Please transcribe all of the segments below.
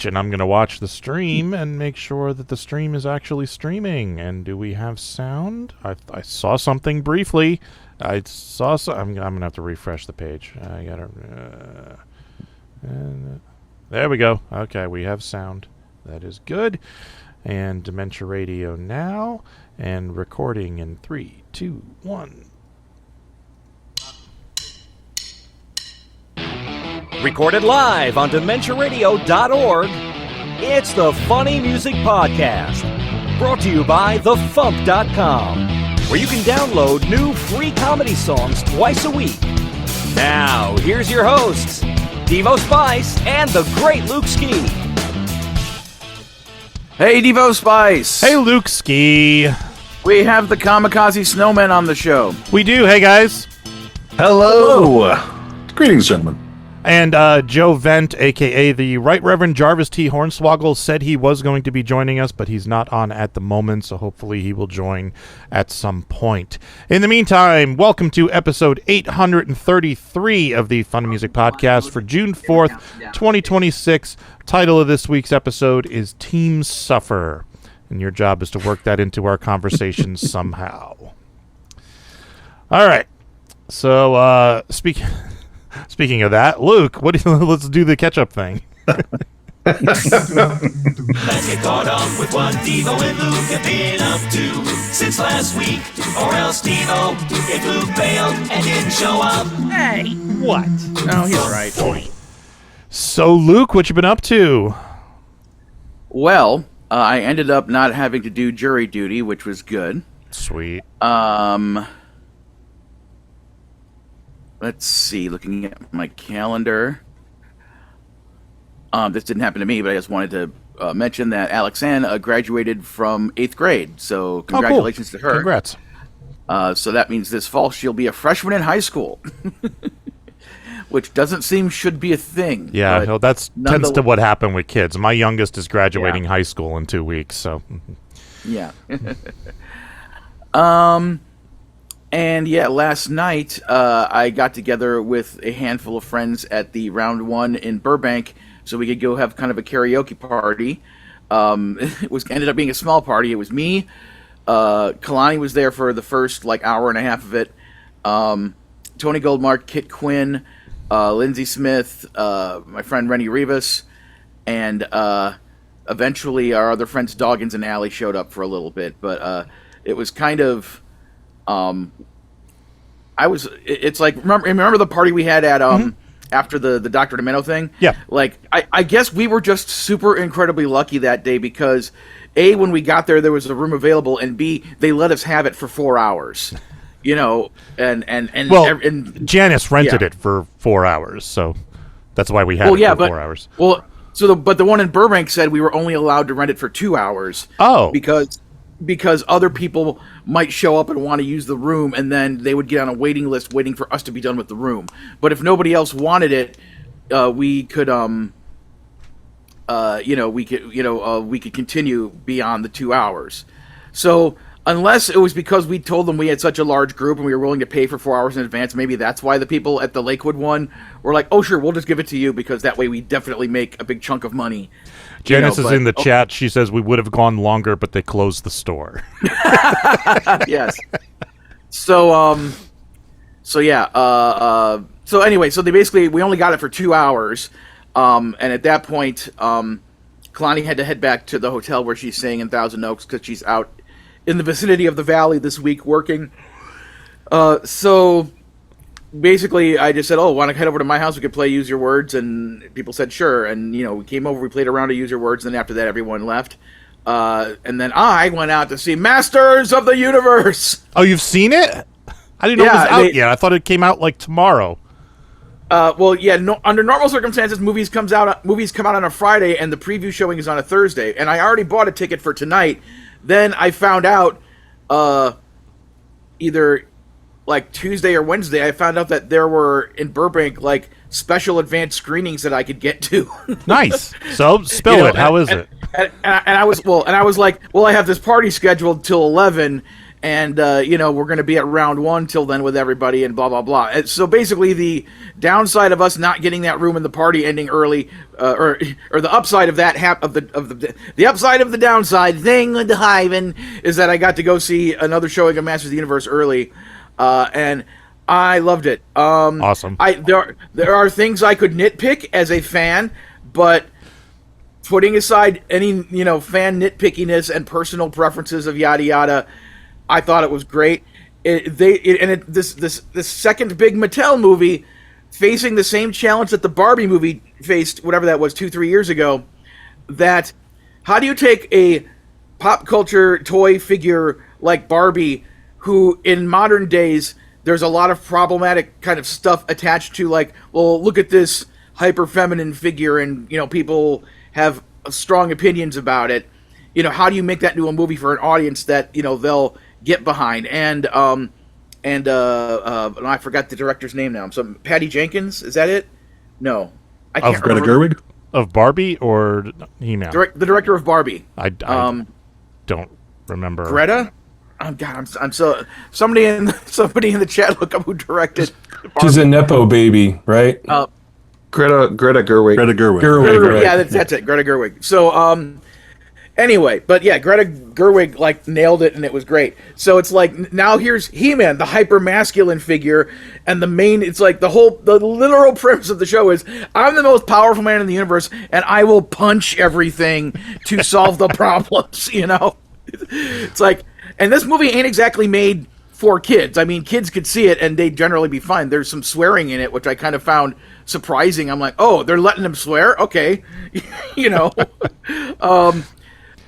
Twitch, and I'm going to watch the stream and make sure that the stream is actually streaming. And do we have sound? I saw something briefly. I'm going to have to refresh the page. I got to... there we go. Okay, we have sound. That is good. And Dementia Radio now. And recording in 3, 2, 1. Recorded live on DementiaRadio.org, it's the Funny Music Podcast. Brought to you by FuMP.com, where you can download new free comedy songs twice a week. Now, here's your hosts, Devo Spice and the great Luke Ski. Hey, Devo Spice. Hey, Luke Ski. We have the Kamikaze Snowmen on the show. We do. Hey, guys. Hello. Greetings, gentlemen. And Joe Vent, a.k.a. the Right Reverend Jarvis T. Hornswaggle, said he was going to be joining us, but he's not on at the moment, so hopefully he will join at some point. In the meantime, welcome to episode 833 of the Fun Music Podcast for June 4th, 2026. Title of this week's episode is Team Suffer, and your job is to work that into our conversation somehow. All right. So, Speaking of that, Luke, let's do the catch-up thing. Let's get caught up with what Devo and Luke have been up to since last week. Or else Devo, if Luke bailed and didn't show up. Hey, what? Oh, he's right. So, Luke, what you been up to? Well, I ended up not having to do jury duty, which was good. Sweet. Let's see, looking at my calendar. This didn't happen to me, but I just wanted to mention that Alexanne graduated from 8th grade, so congratulations to her. Congrats. So that means this fall she'll be a freshman in high school, which doesn't seem should be a thing. Yeah, no, that's tends to what happened with kids. My youngest is graduating high school in 2 weeks, so... Yeah. And yeah, last night I got together with a handful of friends at the Round 1 in Burbank so we could go have kind of a karaoke party. It ended up being a small party. It was me. Kalani was there for the first hour and a half of it. Tony Goldmark, Kit Quinn, Lindsay Smith, my friend Rennie Rivas, and eventually our other friends Doggins and Allie showed up for a little bit. But it was kind of... It's like, remember the party we had at, after the Dr. Demento thing? Yeah. I guess we were just super incredibly lucky that day because, A, when we got there was a room available, and B, they let us have it for 4 hours. And Janice rented it for 4 hours, so that's why we had it for 4 hours. Well, but the one in Burbank said we were only allowed to rent it for 2 hours. Oh. Because other people might show up and want to use the room, and then they would get on a waiting list waiting for us to be done with the room. But if nobody else wanted it, we could continue beyond the 2 hours. So unless it was because we told them we had such a large group and we were willing to pay for 4 hours in advance, maybe that's why the people at the Lakewood one were like, "Oh, sure, we'll just give it to you because that way we definitely make a big chunk of money." Janice is in the chat. She says we would have gone longer, but they closed the store. Yes. So anyway, we only got it for 2 hours, and at that point, Kalani had to head back to the hotel where she's staying in Thousand Oaks because she's out in the vicinity of the valley this week working. So basically, I just said, "Oh, want to head over to my house? We could play Use Your Words," and people said sure. And we came over, we played a round of Use Your Words, and then after that, everyone left. And then I went out to see Masters of the Universe. Oh, you've seen it? I didn't know it was out yet. I thought it came out tomorrow. Under normal circumstances, movies come out on a Friday, and the preview showing is on a Thursday. And I already bought a ticket for tonight. Then I found out, either Tuesday or Wednesday, I found out that there were in Burbank special advanced screenings that I could get to. Nice. So spill it. How is it? And I was like, well, I have this party scheduled till 11. and we're going to be at round 1 till then with everybody, and blah blah blah. And so basically, the downside of us not getting that room in the party ending early, or the upside of that the upside of the downside thing with the Hyven is that I got to go see another showing of Masters of the Universe early, and I loved it. Awesome. There are things I could nitpick as a fan, but putting aside any fan nitpickiness and personal preferences of yada yada, I thought it was great. This second big Mattel movie, facing the same challenge that the Barbie movie faced, whatever that was, 2-3 years ago. That how do you take a pop culture toy figure like Barbie, who in modern days there's a lot of problematic kind of stuff attached to, like, well, look at this hyper feminine figure, and people have strong opinions about it. How do you make that into a movie for an audience that they'll get behind? And I forgot the director's name now. So Patty Jenkins, is that it? No, I can't Greta remember. Gerwig? Of Barbie or He-Man? The director of Barbie. I don't remember. Greta. Oh God, I'm so somebody in the chat look up who directed. She's a nepo baby, right? Greta Gerwig. Greta Gerwig. Gerwig, right. Yeah, that's it. Greta Gerwig. So anyway, but yeah, Greta Gerwig nailed it, and it was great. So it's like, now here's He-Man, the hyper masculine figure, and it's like the literal premise of the show is, I'm the most powerful man in the universe, and I will punch everything to solve the problems. It's like, and this movie ain't exactly made for kids. I mean, kids could see it and they'd generally be fine. There's some swearing in it, which I kind of found surprising. I'm like, oh, they're letting them swear? Okay.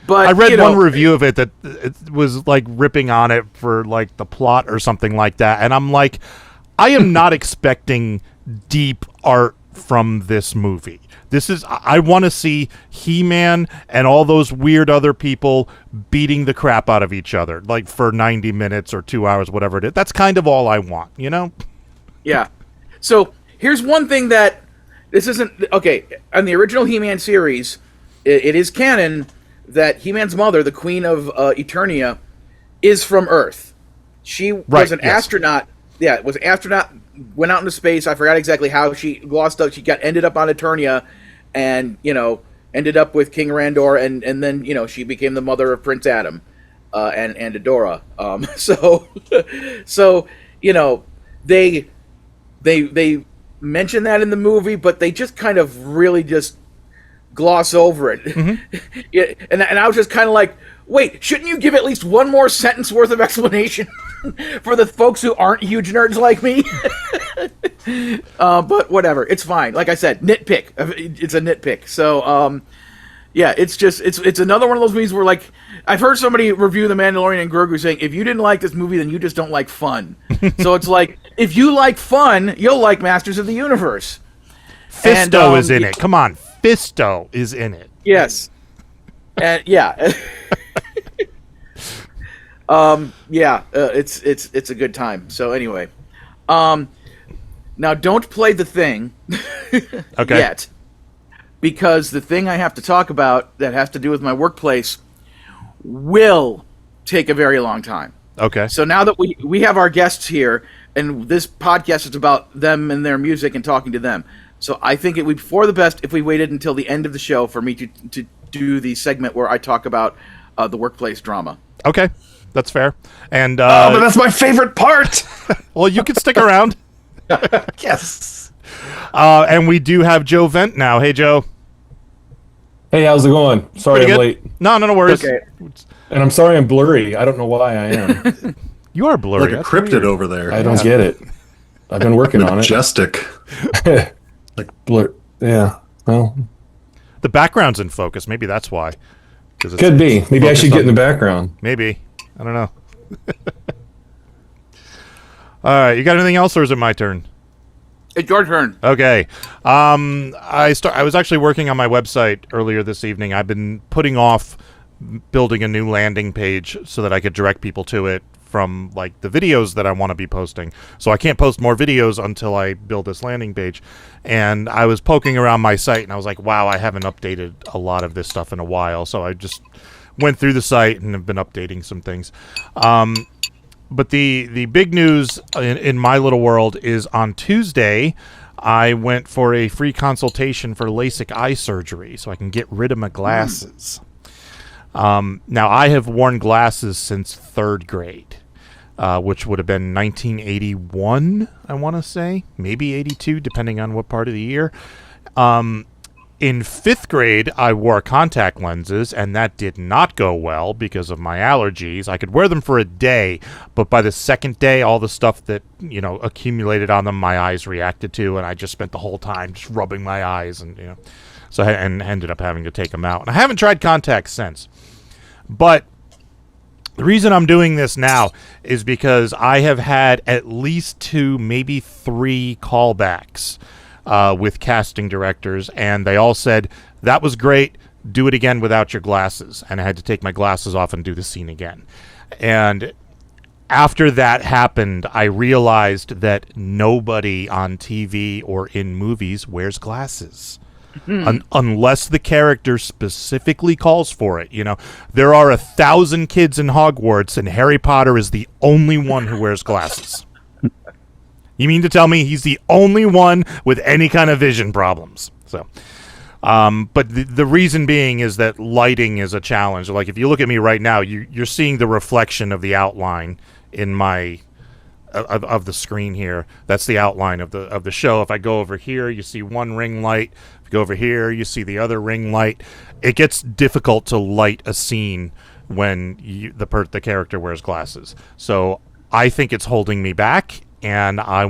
But I read one review of it that it was like ripping on it for like the plot or something like that. And I'm like, I am not expecting deep art from this movie. I want to see He-Man and all those weird other people beating the crap out of each other, like for 90 minutes or 2 hours, whatever it is. That's kind of all I want, Yeah. So here's one thing that this isn't okay. On the original He-Man series, it is canon that He-Man's mother, the Queen of Eternia, is from Earth. She was an astronaut. Yeah, was an astronaut. Went out into space. I forgot exactly how she glossed out. She ended up on Eternia, and ended up with King Randor, and then she became the mother of Prince Adam, and Adora. So they mention that in the movie, but they just kind of really just gloss over it. Mm-hmm. Yeah, and I was just kind of like, wait, shouldn't you give at least one more sentence worth of explanation for the folks who aren't huge nerds like me? But whatever, it's fine. Like I said, nitpick. It's a nitpick. So, yeah, it's another one of those movies where, like, I've heard somebody review The Mandalorian and Grogu saying, if you didn't like this movie, then you just don't like fun. So it's like, if you like fun, you'll like Masters of the Universe. Fisto is in it. Come on, Fisto is in it. Yes. And yeah. It's a good time. So anyway, now don't play the thing okay. yet, because the thing I have to talk about that has to do with my workplace will take a very long time. Okay. So now that we have our guests here, and this podcast is about them and their music and talking to them, so I think it would be for the best if we waited until the end of the show for me to do the segment where I talk about the workplace drama. Okay. That's fair. And but that's my favorite part. well, you can stick around. Yes. And we do have Joe Vent now. Hey, Joe. Hey, how's it going? Sorry I'm late. No worries. Okay. And I'm sorry I'm blurry. I don't know why I am. You are blurry. Like a cryptid over there. I don't get it. I've been working on it. Majestic. Like blur. Yeah. Well, the background's in focus. Maybe that's why. Could be. Maybe I should get in the background. Maybe. I don't know. All right. You got anything else, or is it my turn? It's your turn. Okay. I was actually working on my website earlier this evening. I've been putting off building a new landing page so that I could direct people to it from like the videos that I want to be posting. So I can't post more videos until I build this landing page. And I was poking around my site and I was like, wow, I haven't updated a lot of this stuff in a while. So I just went through the site and have been updating some things. But the big news in my little world is on Tuesday, I went for a free consultation for LASIK eye surgery so I can get rid of my glasses. Now, I have worn glasses since 3rd grade, which would have been 1981, I want to say. Maybe 82, depending on what part of the year. In 5th grade, I wore contact lenses, and that did not go well because of my allergies. I could wear them for a day, but by the 2nd day, all the stuff that, accumulated on them, my eyes reacted to, and I just spent the whole time just rubbing my eyes, and, so I ended up having to take them out. And I haven't tried contacts since. But the reason I'm doing this now is because I have had at least 2, maybe 3 callbacks with casting directors, and they all said, that was great, do it again without your glasses. And I had to take my glasses off and do the scene again. And after that happened, I realized that nobody on TV or in movies wears glasses. Unless the character specifically calls for it. There are 1,000 kids in Hogwarts, and Harry Potter is the only one who wears glasses. You mean to tell me he's the only one with any kind of vision problems? So, but the reason being is that lighting is a challenge. Like, if you look at me right now, you're seeing the reflection of the outline in my of the screen here. That's the outline of the show. If I go over here, you see one ring light. If you go over here, you see the other ring light. It gets difficult to light a scene when the character wears glasses. So I think it's holding me back. And I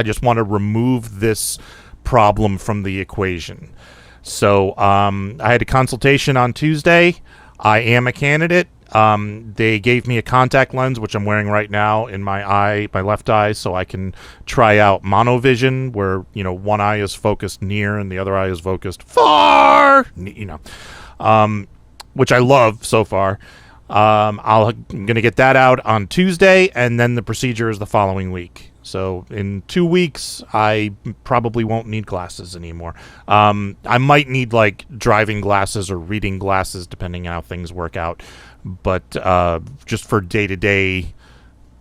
just want to remove this problem from the equation. So I had a consultation on Tuesday. I am a candidate. They gave me a contact lens, which I'm wearing right now in my left eye, so I can try out monovision, where one eye is focused near and the other eye is focused far. Which I love so far. I'm going to get that out on Tuesday, and then the procedure is the following week. So in 2 weeks, I probably won't need glasses anymore. I might need driving glasses or reading glasses, depending on how things work out. But just for day-to-day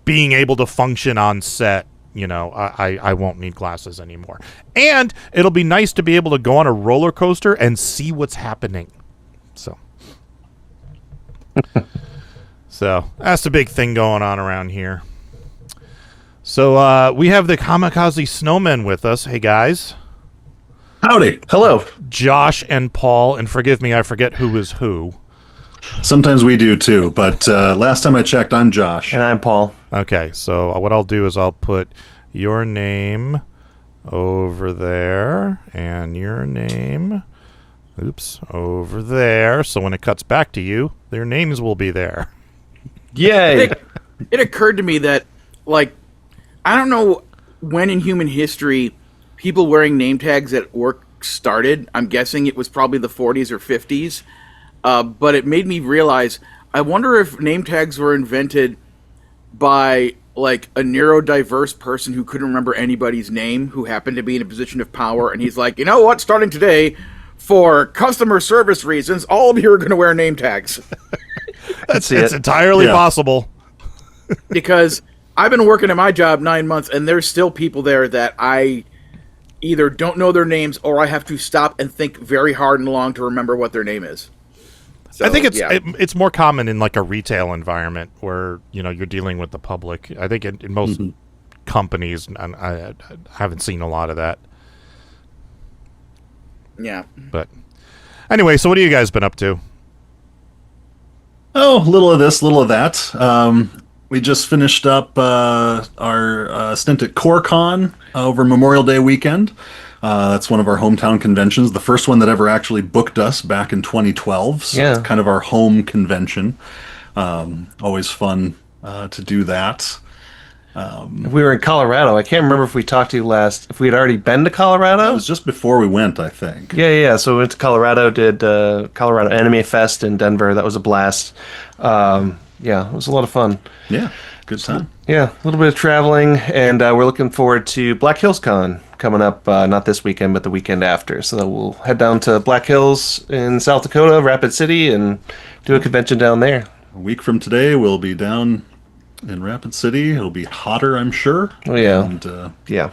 being able to function on set, I won't need glasses anymore. And it'll be nice to be able to go on a roller coaster and see what's happening. So that's the big thing going on around here. So we have the Kamikaze Snowmen with us. Hey, guys. Howdy. Hello. Josh and Paul, and forgive me, I forget who is who. Sometimes we do too, but last time I checked, I'm Josh. And I'm Paul. Okay, so what I'll do is I'll put your name over there and your name, over there. So when it cuts back to you, their names will be there. Yay! It occurred to me that, I don't know when in human history people wearing name tags at work started. I'm guessing it was probably the 40s or 50s. But it made me realize, I wonder if name tags were invented by, a neurodiverse person who couldn't remember anybody's name, who happened to be in a position of power, and he's like, you know what, starting today, for customer service reasons, all of you are going to wear name tags. It's entirely possible. Because I've been working at my job 9 months, and there's still people there that I either don't know their names, or I have to stop and think very hard and long to remember what their name is. So, I think it's more common in a retail environment where you're dealing with the public. I think in most companies, and I haven't seen a lot of that. Yeah. But anyway, so what have you guys been up to? Oh, little of this, little of that. We just finished up our stint at CoreCon over Memorial Day weekend. That's one of our hometown conventions, the first one that ever actually booked us back in 2012. So it's kind of our home convention. Always fun to do that. We were in Colorado. I can't remember if we talked to you last, if we had already been to Colorado. It was just before we went, I think. Yeah. So we went to Colorado, did Colorado Anime Fest in Denver. That was a blast. It was a lot of fun. Yeah, good time. Yeah, a little bit of traveling, and we're looking forward to Black Hills Con coming up, not this weekend, but the weekend after. So we'll head down to Black Hills in South Dakota, Rapid City, and do a convention down there. A week from today, we'll be down in Rapid City. It'll be hotter, I'm sure. Oh, yeah. And Yeah.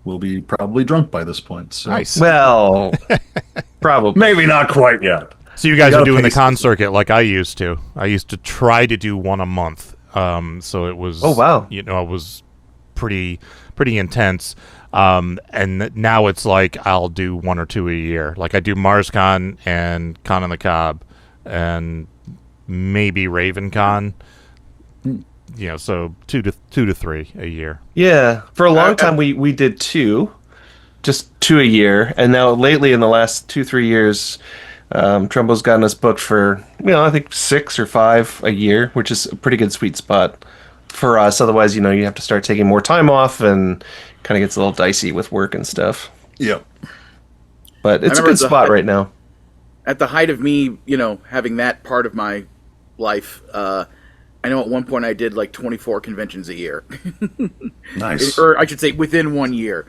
we'll be probably drunk by this point. So. Nice. Well, probably. Maybe not quite yet. So you guys You are gotta doing the pace con it. circuit like I used to. I used to try to do one a month. So it was. Oh, wow. It was pretty intense. And now it's like I'll do one or two a year. Like I do MarsCon and Con on the Cob, and maybe RavenCon. So two to three a year. Yeah. For a long time, we did just two a year. And now lately, in the last 2-3 years, Trumbo's gotten us booked for, I think 6 or 5 a year, which is a pretty good sweet spot for us. Otherwise, you have to start taking more time off, and kind of gets a little dicey with work and stuff. Yep. But it's a remember good spot right now. At the height of me, having that part of my life, I know at one point I did like 24 conventions a year. Nice. Or I should say within 1 year.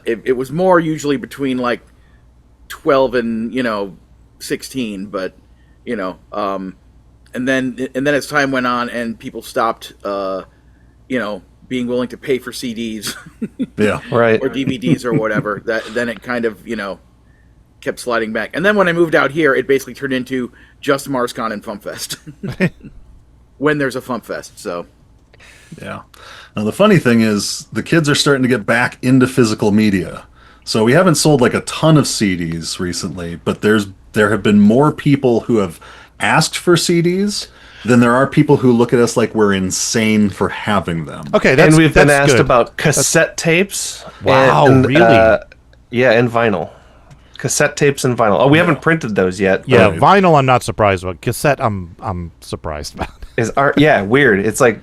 It was more usually between like 12 and 16, but and then as time went on and people stopped being willing to pay for CDs Yeah. Right. or DVDs or whatever, then it kind of kept sliding back. And then when I moved out here, it basically turned into just MarsCon and FuMPFest. When there's a FuMPFest, so Yeah. Now the funny thing is, the kids are starting to get back into physical media. So we haven't sold like a ton of CDs recently, but there have been more people who have asked for CDs than there are people who look at us like we're insane for having them. Okay, And we've been that's asked good. about cassette tapes. Wow, really? Yeah, and vinyl. Cassette tapes and vinyl. Oh, we haven't printed those yet. but Yeah, vinyl I'm not surprised about. Cassette I'm surprised about. weird. It's like,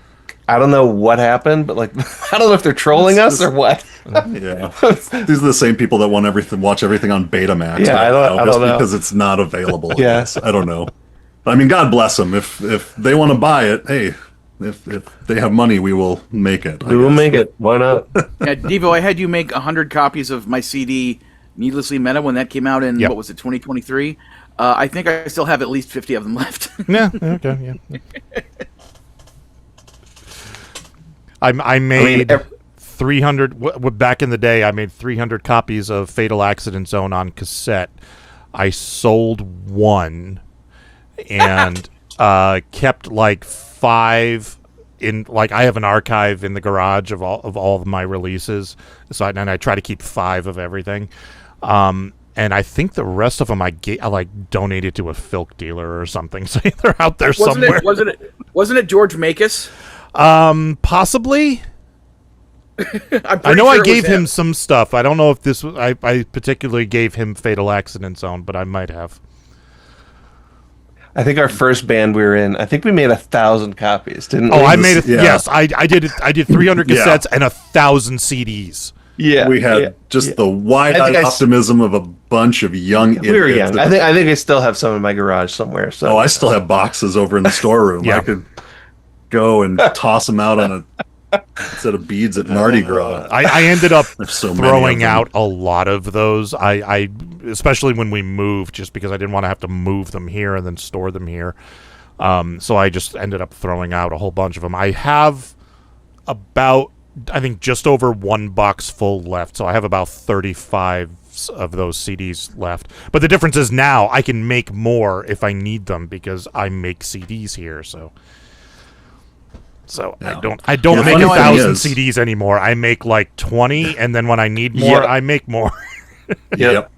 I don't know what happened, but like, I don't know if they're trolling us or what. Yeah. These are the same people that watch everything on Betamax. Yeah, right I don't- now, I just don't know. because it's not available. I Yeah. guess. I don't know. I mean, God bless them. If they want to buy it, hey, if they have money, we will make it. We will make it. Why not? yeah, Devo, I had you make 100 copies of my CD, Needlessly Meta, when that came out in Yep. what was it, 2023? I think I still have at least 50 of them left. Yeah, okay, yeah. I made 300 back in the day. I made 300 copies of Fatal Accident Zone on cassette. I sold one and kept like 5 in, like, I have an archive in the garage of all of my releases. So I try to keep 5 of everything. And I think the rest of them I donated to a filk dealer or something. So they're out there somewhere. Wasn't it George Makis? Possibly. I'm I know pretty I sure it gave was him some stuff. I don't know if this was. I particularly gave him Fatal Accident Zone, but I might have. I think our first band we were in, I think we made 1,000 copies, didn't we? Oh, I made it. Yeah. Yes, I did it. I did 300 Yeah. cassettes and 1,000 CDs. Yeah. We had yeah, just yeah. the wide-eyed optimism of a bunch of young idiots. We were young. that- I think I still have some in my garage somewhere. So Oh, I still have boxes over in the storeroom. Yeah. I could go and toss them out on a set of beads at Mardi Gras. I ended up There's so many throwing of them. out a lot of those. I especially when we moved, just because I didn't want to have to move them here and then store them here. So I just ended up throwing out a whole bunch of them. I have about, I think, just over 1 box full left. So I have about 35 of those CDs left. But the difference is now I can make more if I need them because I make CDs here. So Yeah. I don't Yeah, make funny thing 1,000 is- CDs anymore. I make like 20, and then when I need more, Yep. I make more. Yep.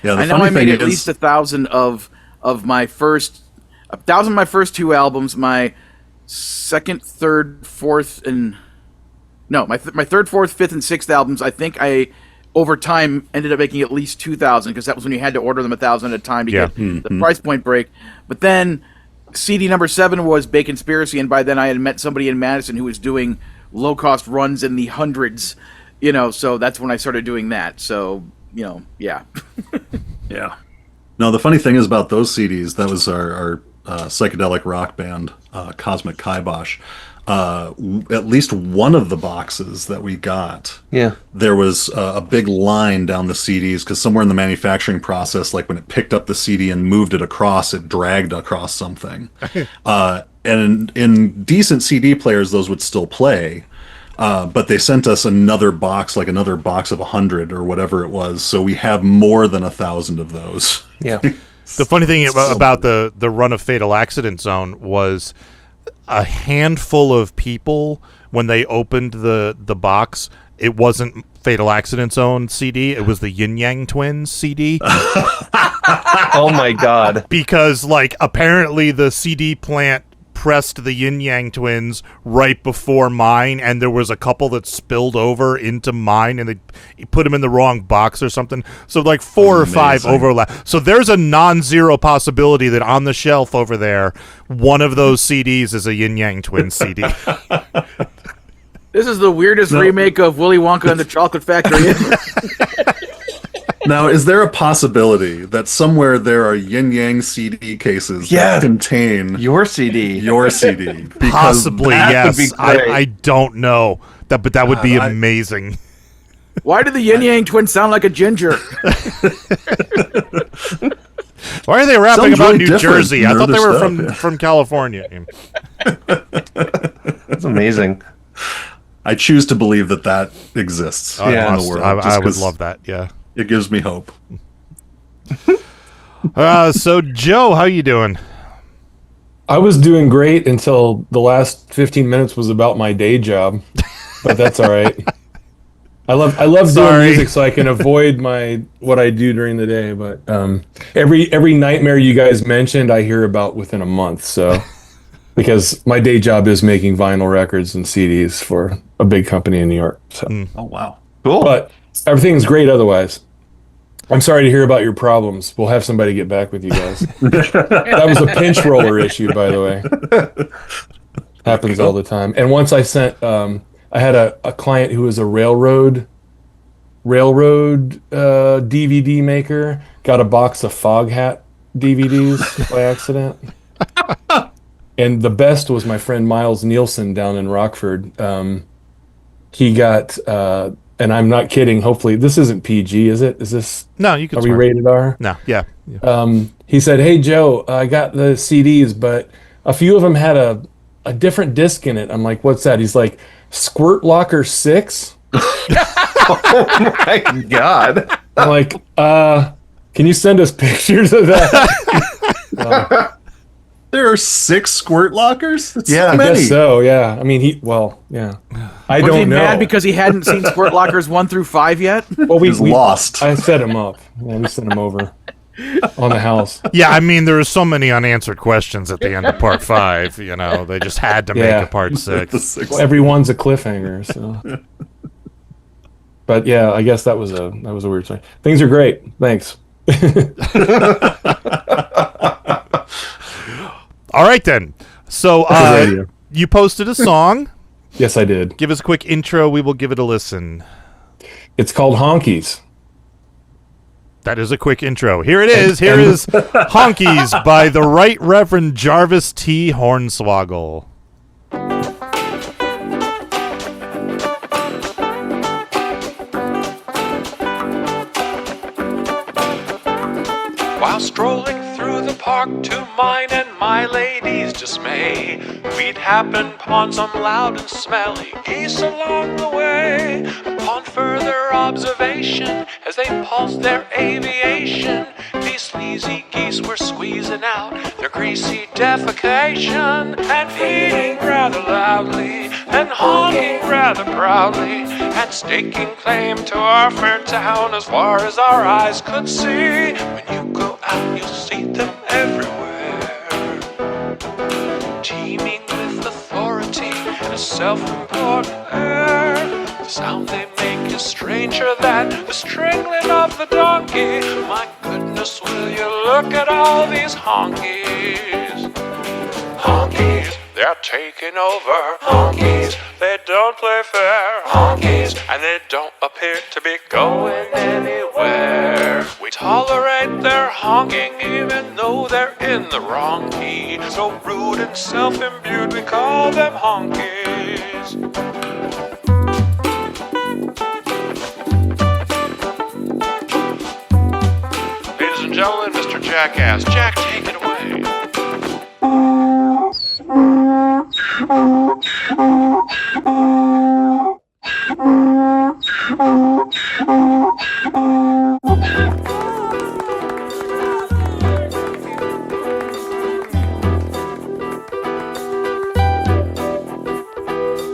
Yeah, the I know funny I made thing at is, least 1,000 of my first 1,000 of my first 2 albums. My second, third, fourth, and no, my third, fourth, fifth, and sixth albums. I think I over time ended up making at least 2,000 because that was when you had to order them 1,000 at a time to Yeah. get the price point break. But then CD number 7 was Baconspiracy, and by then I had met somebody in Madison who was doing low cost runs in the hundreds. So that's when I started doing that. So yeah. yeah. No, the funny thing is about those CDs, that was our psychedelic rock band, Cosmic Kibosh. at least one of the boxes that we got, Yeah. there was a big line down the CDs because somewhere in the manufacturing process, like when it picked up the CD and moved it across, it dragged across something. And in decent CD players, those would still play. But they sent us another box, like another box of 100 or whatever it was. So we have more than 1,000 of those. Yeah. The funny thing about the run of Fatal Accident Zone was a handful of people, when they opened the box, it wasn't Fatal Accident Zone CD, it was the Yin Yang Twins CD. Oh my God. Because, like, apparently the CD plant pressed the Yin Yang Twins right before mine, and there was a couple that spilled over into mine, and they put them in the wrong box or something. So like 4 or 5 overlap. So there's a non-zero possibility that on the shelf over there, one of those CDs is a Yin Yang Twins CD. This is the weirdest remake of Willy Wonka and the Chocolate Factory ever. Now, is there a possibility that somewhere there are yin yang CD cases that contain your CD? Your CD. Possibly, yes. I don't know. But that would be amazing. Why did the Yin Yang Twins sound like a ginger? Why are they rapping Sounds about really New different Jersey? I than thought they other were stuff, from California. That's amazing. I choose to believe that exists in the world. I would love that, yeah. It gives me hope. So, Joe, how you doing? I was doing great until the last 15 minutes was about my day job, but that's all right. I love doing music so I can avoid what I do during the day. But every nightmare you guys mentioned, I hear about within a month. So because my day job is making vinyl records and CDs for a big company in New York. So. Oh wow, cool. But everything's great otherwise. I'm sorry to hear about your problems. We'll have somebody get back with you guys. That was a pinch roller issue, by the way. Happens all the time. And once I sent, I had a client who was a railroad DVD maker, got a box of Fog Hat DVDs by accident. And the best was my friend Miles Nielsen down in Rockford. He got... and I'm not kidding. Hopefully, this isn't PG, is it? Is this? No, you can. Are swear. we rated R? No, yeah. He said, "Hey Joe, I got the CDs, but a few of them had a different disc in it." I'm like, "What's that?" He's like, "Squirt Locker 6." Oh my God! I'm like, "Can you send us pictures of that?" There are 6 squirt lockers? That's Yeah, so I many. guess so. Yeah. I mean, yeah. I Was don't he know. mad because he hadn't seen Squirt Lockers 1 through 5 yet? Well, He's lost. I set him up. Yeah, we sent him over on the house. Yeah, I mean, there are so many unanswered questions at the end of part 5. You know, they just had to make a part 6. Well, everyone's a cliffhanger. So, but yeah, I guess that was a weird thing. Things are great. Thanks. All right, then. So, you posted a song. Yes, I did. Give us a quick intro. We will give it a listen. It's called Honkies. That is a quick intro. Here it is. Here is Honkies by the Right Reverend Jarvis T. Hornswaggle. While strolling through the park to mine and my lady's dismay, we'd happen upon some loud and smelly geese along the way. Upon further observation, as they pulsed their aviation, these sleazy geese were squeezing out their greasy defecation and eating rather loudly and honking rather proudly and staking claim to our fair town as far as our eyes could see. When you go out, you'll see them everywhere, teeming with authority and a self-important air. The sound they make is stranger than the strangling of the donkey. My goodness, will you look at all these honkies? Honkies, they're taking over. Honkies, they don't play fair. Honkies, and they don't appear to be going anywhere. We tolerate their honking even though they're in the wrong key. honky. So rude and self-imbued, we call them honkies. Ladies and gentlemen, Mr. Jackass. Jack, take it away.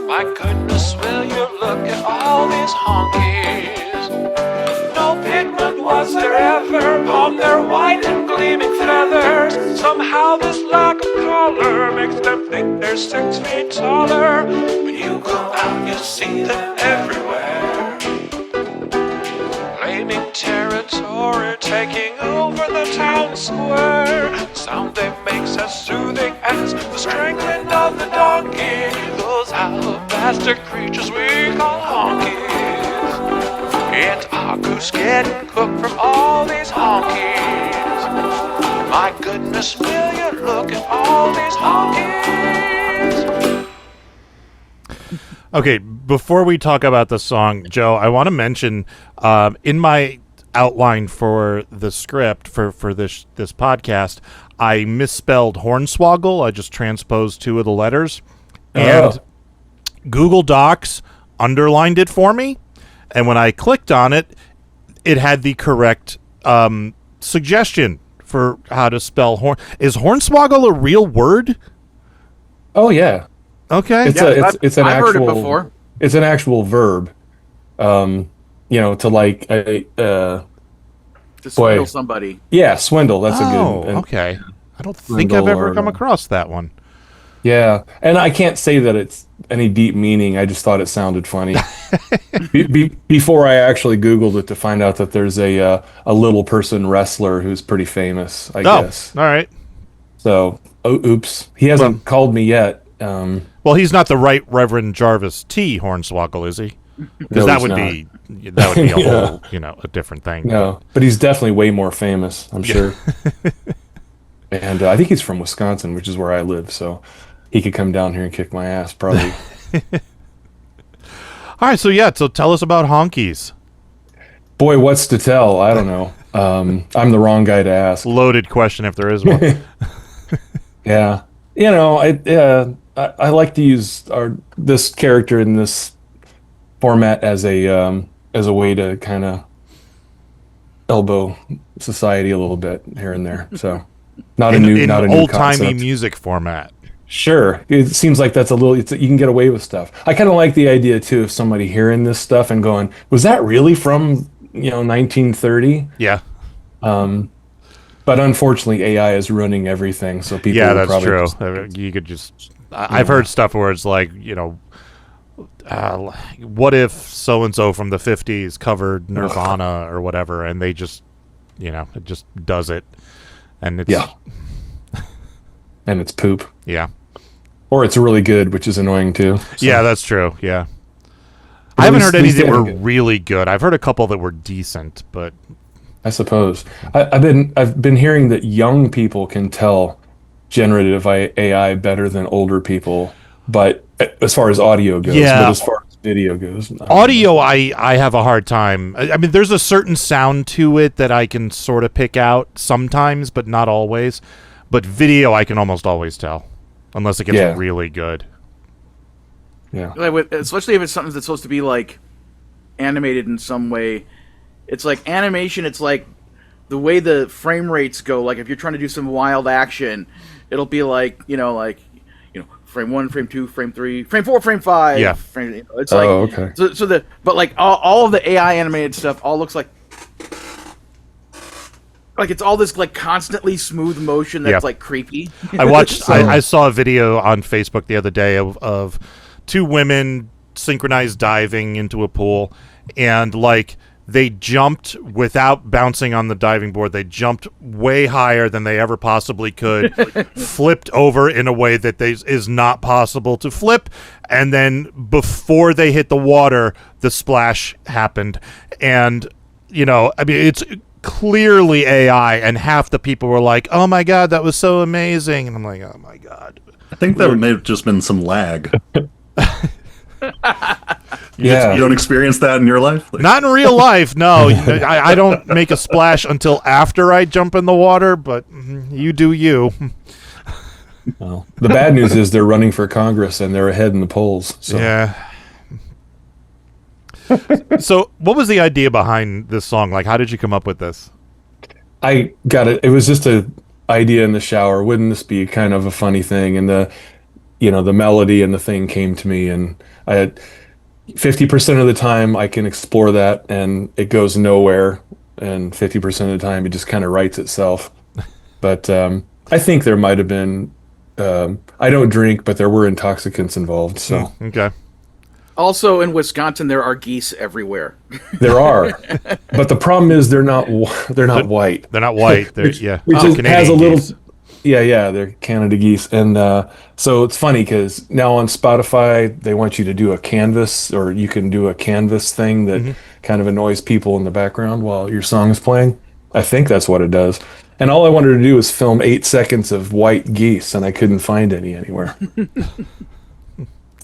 My goodness, will you look at all these honkies? No pigment was there ever upon their white and gleaming feathers. Somehow this lack of color makes them think they're 6 feet taller. When you go out, you'll see them everywhere, claiming territory, taking over the town square. The sound they make's as soothing as the strangling of the donkey. Those alabaster creatures we call honkies. It's our goose getting cooked from all these honkies. My goodness, will you look at all these honkies? Okay, before we talk about the song, Joe, I want to mention in my outline for the script for this podcast, I misspelled Hornswaggle. I just transposed 2 of the letters, and Google Docs underlined it for me. And when I clicked on it, it had the correct suggestion for how to spell horn. Is Hornswaggle a real word? Oh yeah. Okay. It's an I've actual. heard it before. It's an actual verb. To like To swindle somebody. Yeah, swindle. That's a good. Okay. I don't think I've ever come across that one. Yeah, and I can't say that it's any deep meaning. I just thought it sounded funny. Before I actually Googled it to find out that there's a little person wrestler who's pretty famous, I guess. All right. So, oops. He hasn't called me yet. Well, he's not the right Reverend Jarvis T. Hornswaggle, is he? Because that would be a whole, a different thing. No, but he's definitely way more famous, I'm sure. And I think he's from Wisconsin, which is where I live, so he could come down here and kick my ass, probably. All right, so tell us about Honkies. Boy, what's to tell? I don't know. I'm the wrong guy to ask. Loaded question if there is one. Yeah. I like to use this character in this format as a way to kind of elbow society a little bit here and there. So not a new old-timey music format. Sure. It seems like that's you can get away with stuff. I kind of like the idea too of somebody hearing this stuff and going, was that really from 1930? Yeah. But unfortunately, AI is running everything, so people. Yeah, that's true. You could just. I've heard stuff where it's like, what if so and so from the 50s covered Nirvana or whatever, and they just, it just does it, and it's and it's poop. Yeah. Or it's really good, which is annoying too. So. Yeah, that's true. Yeah. I haven't heard any that were really good. I've heard a couple that were decent, but. I suppose I've been hearing that young people can tell generative AI better than older people, but as far as audio goes, but as far as video goes, audio, I have a hard time. I mean, there's a certain sound to it that I can sort of pick out sometimes, but not always. But video, I can almost always tell, unless it gets really good. Yeah, especially if it's something that's supposed to be like animated in some way. It's like animation. It's like the way the frame rates go. Like if you're trying to do some wild action, it'll be like frame 1, frame 2, frame 3, frame 4, frame 5. Yeah. It's like okay. But like all of the AI animated stuff all looks like it's all this like constantly smooth motion that's like creepy. I watched. I saw a video on Facebook the other day of 2 women synchronized diving into a pool, and like. They jumped without bouncing on the diving board. They jumped way higher than they ever possibly could, flipped over in a way that is not possible to flip, and then before they hit the water, the splash happened. And, I mean, it's clearly AI, and half the people were like, "Oh my god, that was so amazing," and I'm like, "Oh my god." I think that may have just been some lag. Yeah. You don't experience that in your life? Like, Not in real life, no. I don't make a splash until after I jump in the water, but you do you. Well, the bad news is they're running for Congress and they're ahead in the polls. So. Yeah. So, what was the idea behind this song? Like, how did you come up with this? I got it. It was just a idea in the shower. Wouldn't this be kind of a funny thing? And the melody and the thing came to me, and I had 50% of the time I can explore that and it goes nowhere, and 50% of the time it just kind of writes itself. But I think there might have been. I don't drink, but there were intoxicants involved. So Okay. Also, in Wisconsin, there are geese everywhere. there are, but the problem is they're not white. They're not white. They're yeah. Which has a Canadian little. geese. Yeah, they're Canada geese, and so it's funny because now on Spotify they want you to do a canvas, or you can do a canvas thing that kind of annoys people in the background while your song is playing. I think that's what it does. And all I wanted to do was film 8 seconds of white geese, and I couldn't find any anywhere.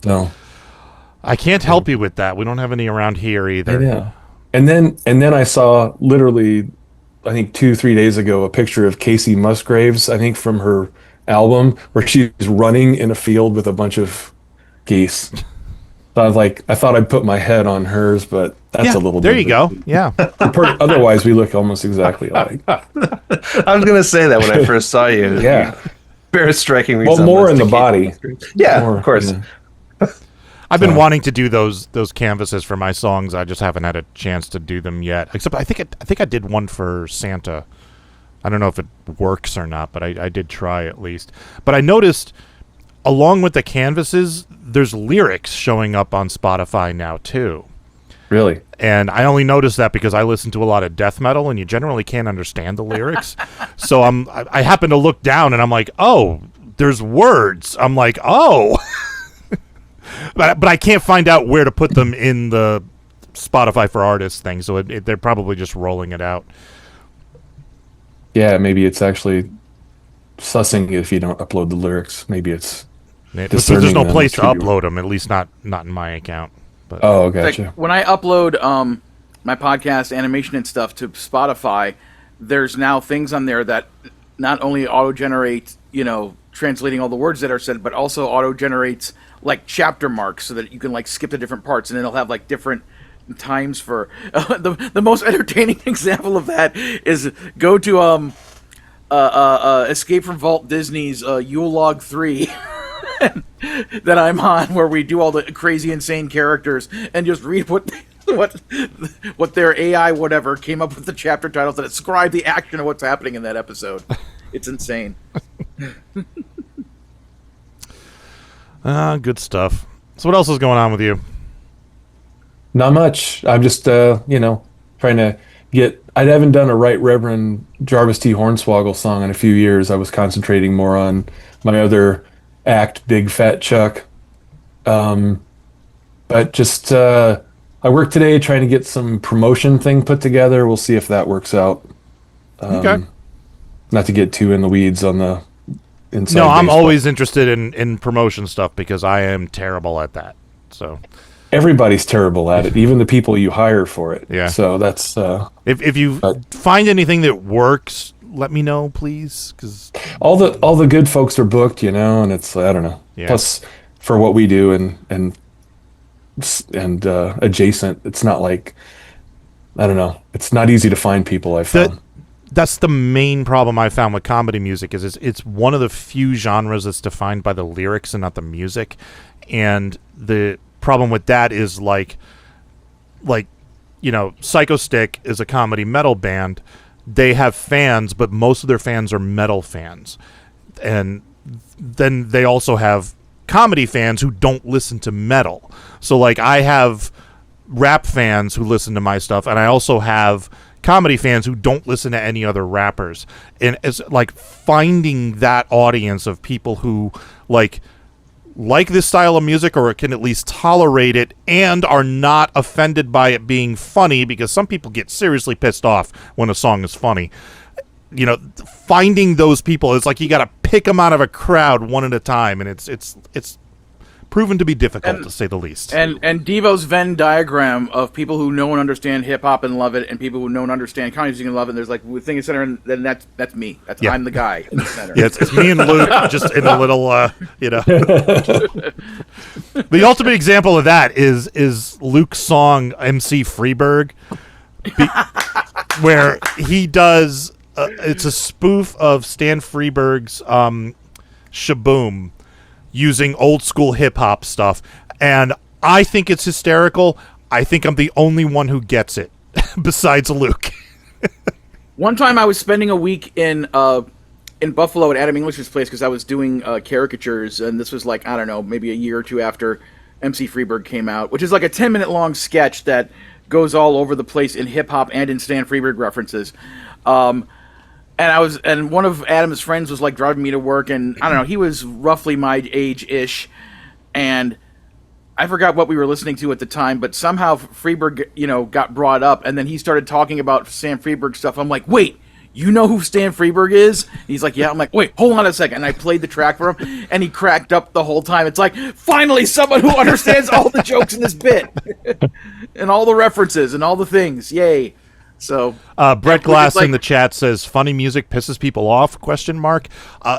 So I can't help you with that. We don't have any around here either. yeah, and then I saw literally, I think 2-3 days ago, a picture of Casey Musgraves, I think from her album, where she's running in a field with a bunch of geese. So I was like, I thought I'd put my head on hers, but that's a little there bit. you go. Yeah. Otherwise, we look almost exactly alike. I was gonna say that when I first saw you. Yeah. Very striking. Well, more in resemblance the to body. Keith. Yeah, More, of course. yeah. I've been wanting to do those canvases for my songs. I just haven't had a chance to do them yet. Except I think I did one for Santa. I don't know if it works or not, but I did try at least. But I noticed, along with the canvases, there's lyrics showing up on Spotify now too. Really? And I only noticed that because I listen to a lot of death metal, and you generally can't understand the lyrics. So I happen to look down, and I'm like, oh, there's words. I'm like, oh. But I can't find out where to put them in the Spotify for Artists thing, so they're probably just rolling it out. Yeah, maybe it's actually sussing if you don't upload the lyrics. Maybe it's There's discerning no them place to through your- upload them, at least not in my account. But Oh, Like, gotcha. when I upload my podcast animation and stuff to Spotify, there's now things on there that not only auto-generate, translating all the words that are said, but also auto-generates like chapter marks so that you can like skip the different parts, and then it'll have like different times for the most entertaining example of that is go to Escape from Walt Disney's Yule Log 3 that I'm on, where we do all the crazy insane characters and just read what their AI whatever came up with the chapter titles that describe the action of what's happening in that episode. It's insane. good stuff. So what else is going on with you? Not much. I'm just, trying to get. I haven't done a Right Reverend Jarvis T. Hornswaggle song in a few years. I was concentrating more on my other act, Big Fat Chuck. But just, I worked today trying to get some promotion thing put together. We'll see if that works out. Okay. Not to get too in the weeds on the inside. No, I'm baseball. always interested in promotion stuff because I am terrible at that. So Everybody's terrible at it, even the people you hire for it. Yeah. So that's if you find anything that works, let me know, please. Because all the good folks are booked, and it's I don't know. Yeah. Plus, for what we do and adjacent, it's not like I don't know. It's not easy to find people. I found. that's the main problem I found with comedy music is it's one of the few genres that's defined by the lyrics and not the music, and the problem with that is like Psycho Stick is a comedy metal band. They have fans, but most of their fans are metal fans, and then they also have comedy fans who don't listen to metal. So like I have rap fans who listen to my stuff, and I also have comedy fans who don't listen to any other rappers. And it's like finding that audience of people who like like this style of music, or can at least tolerate it and are not offended by it being funny, because some people get seriously pissed off when a song is funny. You know, finding those people, it's like you got to pick them out of a crowd one at a time, and it's proven to be difficult, to say the least. And Devo's Venn diagram of people who know and understand hip hop and love it, and people who know and understand country music and love it. And there's like the thing in the center, and then that's me. I'm the guy in the center. Yeah, it's me and Luke, just in a little, you know. The ultimate example of that is Luke's song "MC Freeberg," where he does. It's a spoof of Stan Freeberg's "Shaboom," using old school hip hop stuff, and I think it's hysterical. I think I'm the only one who gets it, besides Luke. One time I was spending a week in Buffalo at Adam English's place because I was doing caricatures, and this was like, I don't know, maybe a year or two after MC Freeberg came out, which is like a 10-minute long sketch that goes all over the place in hip hop and in Stan Freeberg references. And one of Adam's friends was like driving me to work, and I don't know, he was roughly my age-ish, and I forgot what we were listening to at the time, but somehow Freeberg, got brought up, and then he started talking about Stan Freeberg stuff. I'm like, wait, you know who Stan Freeberg is? And he's like, yeah. I'm like, wait, hold on a second. And I played the track for him, and he cracked up the whole time. It's like, finally someone who understands all the jokes in this bit, and all the references, and all the things. Yay. So Brett Glass in the chat says funny music pisses people off, ?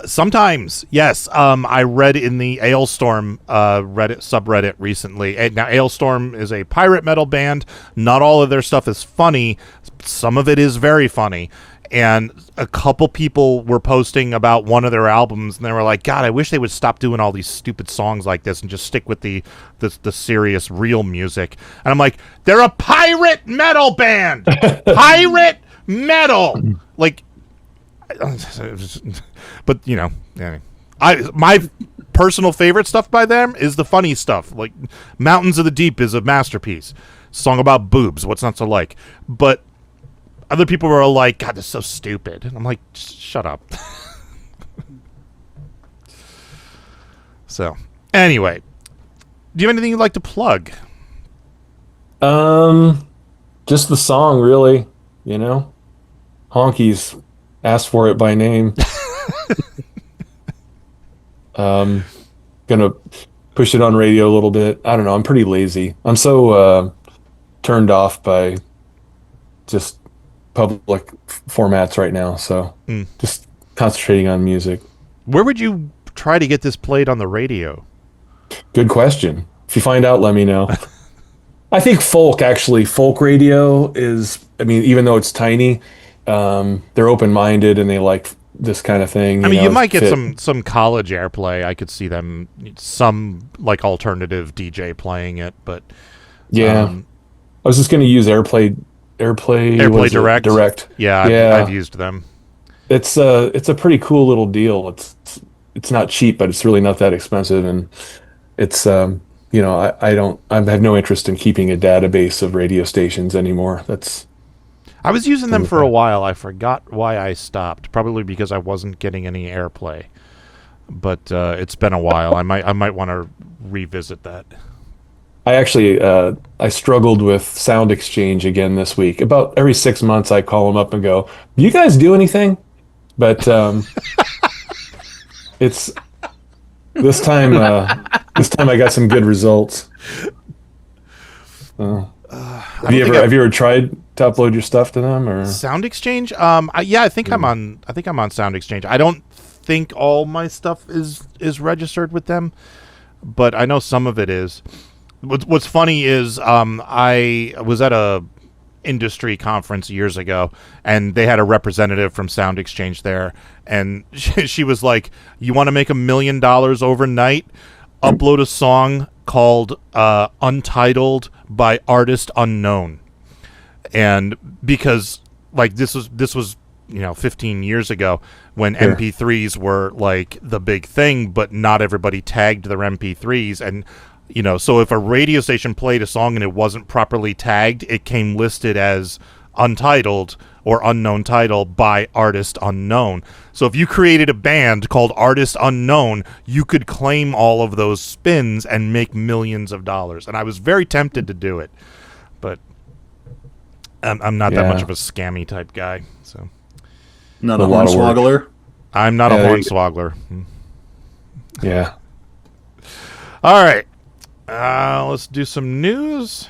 Sometimes, yes. I read in the Ailstorm Reddit subreddit recently. And now Ailstorm is a pirate metal band. Not all of their stuff is funny. Some of it is very funny. And a couple people were posting about one of their albums, and they were like, God, I wish they would stop doing all these stupid songs like this and just stick with the serious, real music. And I'm like, they're a pirate metal band! Pirate metal! Like, but, my personal favorite stuff by them is the funny stuff. Like, Mountains of the Deep is a masterpiece. Song about boobs, what's not to like? But other people were like, God, this is so stupid. And I'm like, shut up. So, anyway. Do you have anything you'd like to plug? Just the song, really. Honkies asked for it by name. Gonna push it on radio a little bit. I don't know. I'm pretty lazy. I'm so turned off by just public formats right now, so just concentrating on music. Where would you try to get this played on the radio? Good question. If you find out, let me know. I think folk radio is, even though it's tiny, they're open-minded and they like this kind of thing. You might get some college airplay. I could see them, some like alternative DJ playing it, but yeah. I was just going to use Airplay Direct. Yeah, I've used them. It's a pretty cool little deal. It's not cheap, but it's really not that expensive, and it's I have no interest in keeping a database of radio stations anymore. I was using them for a while. I forgot why I stopped. Probably because I wasn't getting any airplay. But it's been a while. I might want to revisit that. I actually I struggled with Sound Exchange again this week. About every 6 months, I call them up and go, "Do you guys do anything?" But it's this time. This time, I got some good results. Have you ever tried to upload your stuff to them or Sound Exchange? I think I'm on Sound Exchange. I don't think all my stuff is registered with them, but I know some of it is. What's funny is I was at a industry conference years ago, and they had a representative from Sound Exchange there, and she was like, "You want to make $1 million overnight? Upload a song called Untitled by Artist Unknown." And because like this was 15 years ago when MP3s were like the big thing, but not everybody tagged their MP3s, and so if a radio station played a song and it wasn't properly tagged, it came listed as Untitled or unknown title by artist unknown. So if you created a band called Artist Unknown, you could claim all of those spins and make millions of dollars. And I was very tempted to do it, but I'm not that much of a scammy type guy. So not a hornswaggler. I'm not a hornswaggler. Yeah. All right. Let's do some news,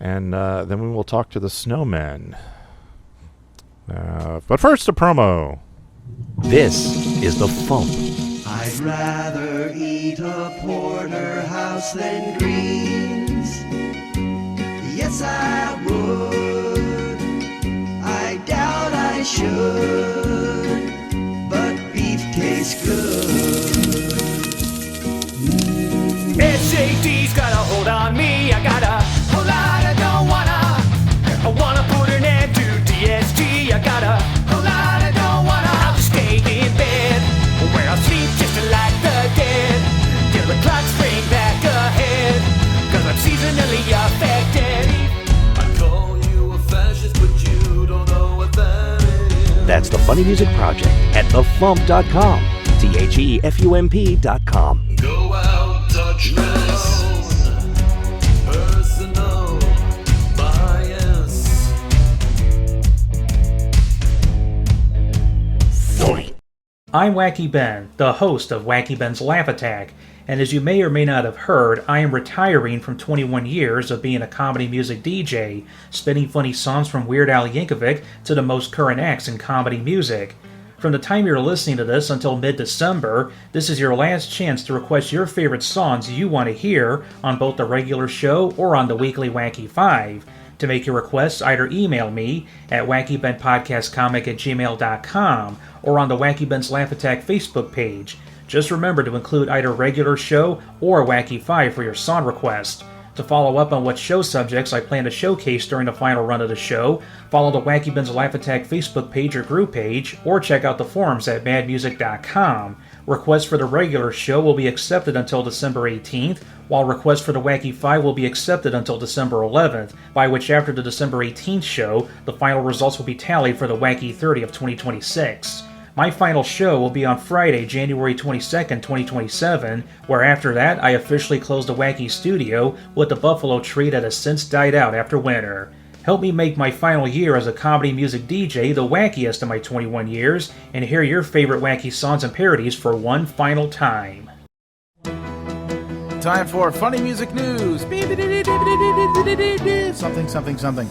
and then we will talk to the Snowmen. But first, a promo. This is the FuMP. I'd rather eat a porterhouse than greens. Yes, I would. I doubt I should, but beef tastes good. SAT's got a hold on me. I got a whole lot I don't wanna. I wanna put an end to DST. I got a whole lot I don't wanna. I'll just stay in bed where I'll sleep just like the dead till the clocks bring back ahead, 'cause I'm seasonally affected. I call you a fascist, but you don't know what that is. That's the Funny Music Project at thefump.com. THEFUMP.com. Go out, touch down, personal bias. I'm Wacky Ben, the host of Wacky Ben's Laugh Attack, and as you may or may not have heard, I am retiring from 21 years of being a comedy music DJ, spinning funny songs from Weird Al Yankovic to the most current acts in comedy music. From the time you're listening to this until mid-December, this is your last chance to request your favorite songs you want to hear on both the regular show or on the weekly Wacky 5. To make your requests, either email me at wackybenpodcastcomic@gmail.com or on the Wacky Ben's Laugh Attack Facebook page. Just remember to include either regular show or Wacky 5 for your song request. To follow up on what show subjects I plan to showcase during the final run of the show, follow the Wacky Ben's Laugh Attack Facebook page or group page, or check out the forums at madmusic.com. Requests for the regular show will be accepted until December 18th, while requests for the Wacky 5 will be accepted until December 11th, by which after the December 18th show, the final results will be tallied for the Wacky 30 of 2026. My final show will be on Friday, January 22nd, 2027, where after that I officially close the Wacky Studio with the Buffalo Tree that has since died out after winter. Help me make my final year as a comedy music DJ the wackiest of my 21 years, and hear your favorite wacky songs and parodies for one final time. Time for funny music news. Something, something, something.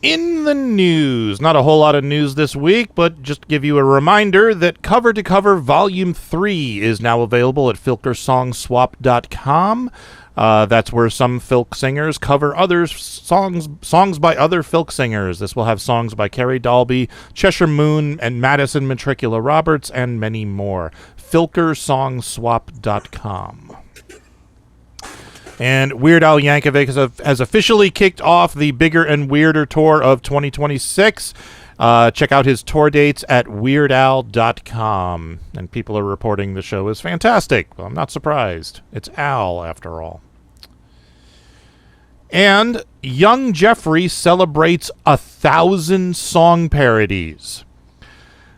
In the news, not a whole lot of news this week, but just to give you a reminder that Cover to Cover Volume 3 is now available at filkersongswap.com. That's where some folk singers cover other songs by other folk singers. This will have songs by Carrie Dalby, Cheshire Moon, and Madison Matricula Roberts, and many more. filkersongswap.com. And Weird Al Yankovic has officially kicked off the Bigger and Weirder Tour of 2026. Check out his tour dates at weirdal.com. And people are reporting the show is fantastic. Well, I'm not surprised. It's Al, after all. And Young Jeffrey celebrates 1,000 song parodies.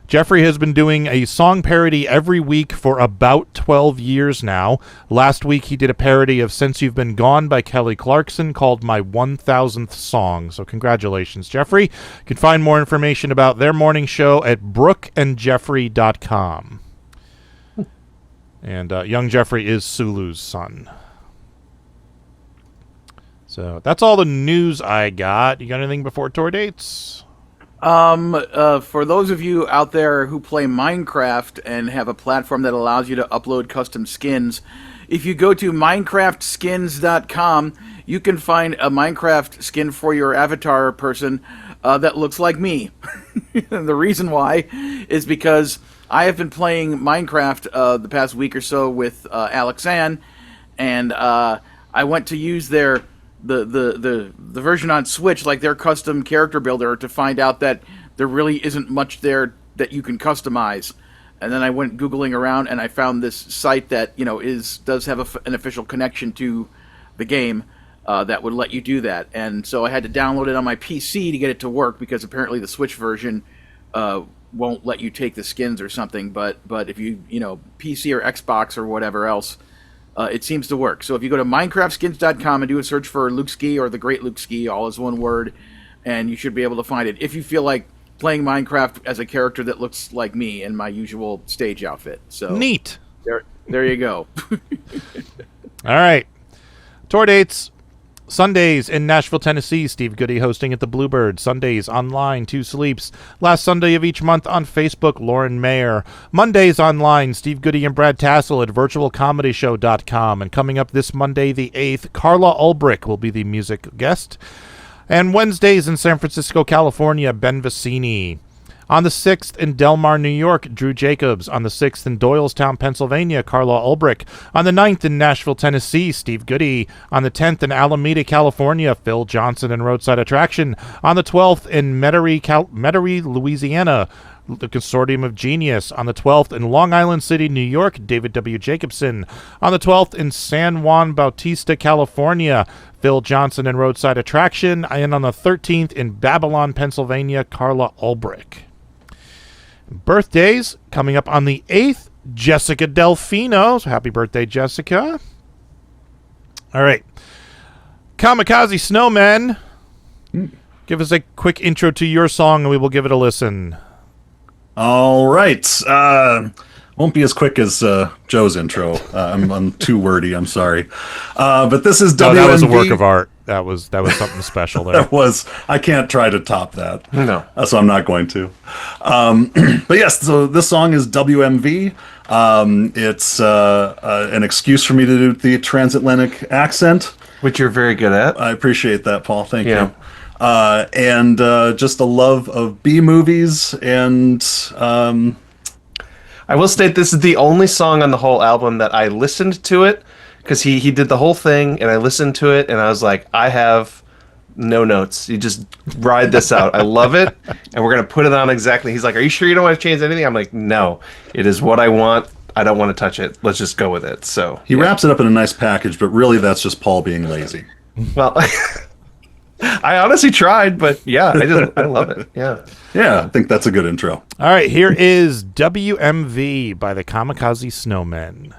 Jeffrey has been doing a song parody every week for about 12 years now. Last week he did a parody of Since You've Been Gone by Kelly Clarkson called My 1000th Song. So congratulations, Jeffrey. You can find more information about their morning show at brookandjeffrey.com. And Young Jeffrey is Sulu's son. So that's all the news I got. You got anything before tour dates? For those of you out there who play Minecraft and have a platform that allows you to upload custom skins, if you go to minecraftskins.com, you can find a Minecraft skin for your avatar person that looks like me. And the reason why is because I have been playing Minecraft the past week or so with Alexanne, and I went to use the version on Switch, like their custom character builder, to find out that there really isn't much there that you can customize. And then I went Googling around and I found this site that, you know, does have an official connection to the game. that would let you do that. And so I had to download it on my PC to get it to work, because apparently the Switch version won't let you take the skins or something. But if you PC or Xbox or whatever else, it seems to work. So if you go to minecraftskins.com and do a search for Luke Ski or the Great Luke Ski, all is one word, and you should be able to find it if you feel like playing Minecraft as a character that looks like me in my usual stage outfit. So neat. There you go. All right. Tour dates. Sundays in Nashville, Tennessee, Steve Goody hosting at the Bluebird. Sundays online, 2 Sleeps. Last Sunday of each month on Facebook, Lauren Mayer. Mondays online, Steve Goody and Brad Tassel at virtualcomedyshow.com. And coming up this Monday, the 8th, Carla Ulbrich will be the music guest. And Wednesdays in San Francisco, California, Ben Vicini. On the 6th in Del Mar, New York, Drew Jacobs. On the 6th in Doylestown, Pennsylvania, Carla Ulbrich. On the 9th in Nashville, Tennessee, Steve Goody. On the 10th in Alameda, California, Phil Johnson and Roadside Attraction. On the 12th in Metairie, Louisiana, the Consortium of Genius. On the 12th in Long Island City, New York, David W. Jacobson. On the 12th in San Juan Bautista, California, Phil Johnson and Roadside Attraction. And on the 13th in Babylon, Pennsylvania, Carla Ulbrich. Birthdays coming up on the 8th, Jessica Delfino. So happy birthday, Jessica. All right. Kamikaze Snowmen. Give us a quick intro to your song and we will give it a listen. All right. Won't be as quick as Joe's intro. I'm too wordy. I'm sorry. But this is WMV. That was a work of art. That was something special there. That was. I can't try to top that. No. So I'm not going to. But yes, so this song is WMV. It's an excuse for me to do the transatlantic accent, which you're very good at. I appreciate that, Paul. Thank you. And just a love of B movies and. I will state this is the only song on the whole album that I listened to it, because he did the whole thing and I listened to it and I was like, I have no notes. You just ride this out. I love it and we're going to put it on exactly. He's like, are you sure you don't want to change anything? I'm like, no, it is what I want. I don't want to touch it. Let's just go with it. So he wraps it up in a nice package, but really that's just Paul being lazy. Well, I honestly tried, but yeah, I love it. Yeah. Yeah, I think that's a good intro. All right, here is WMV by the Kamikaze Snowmen.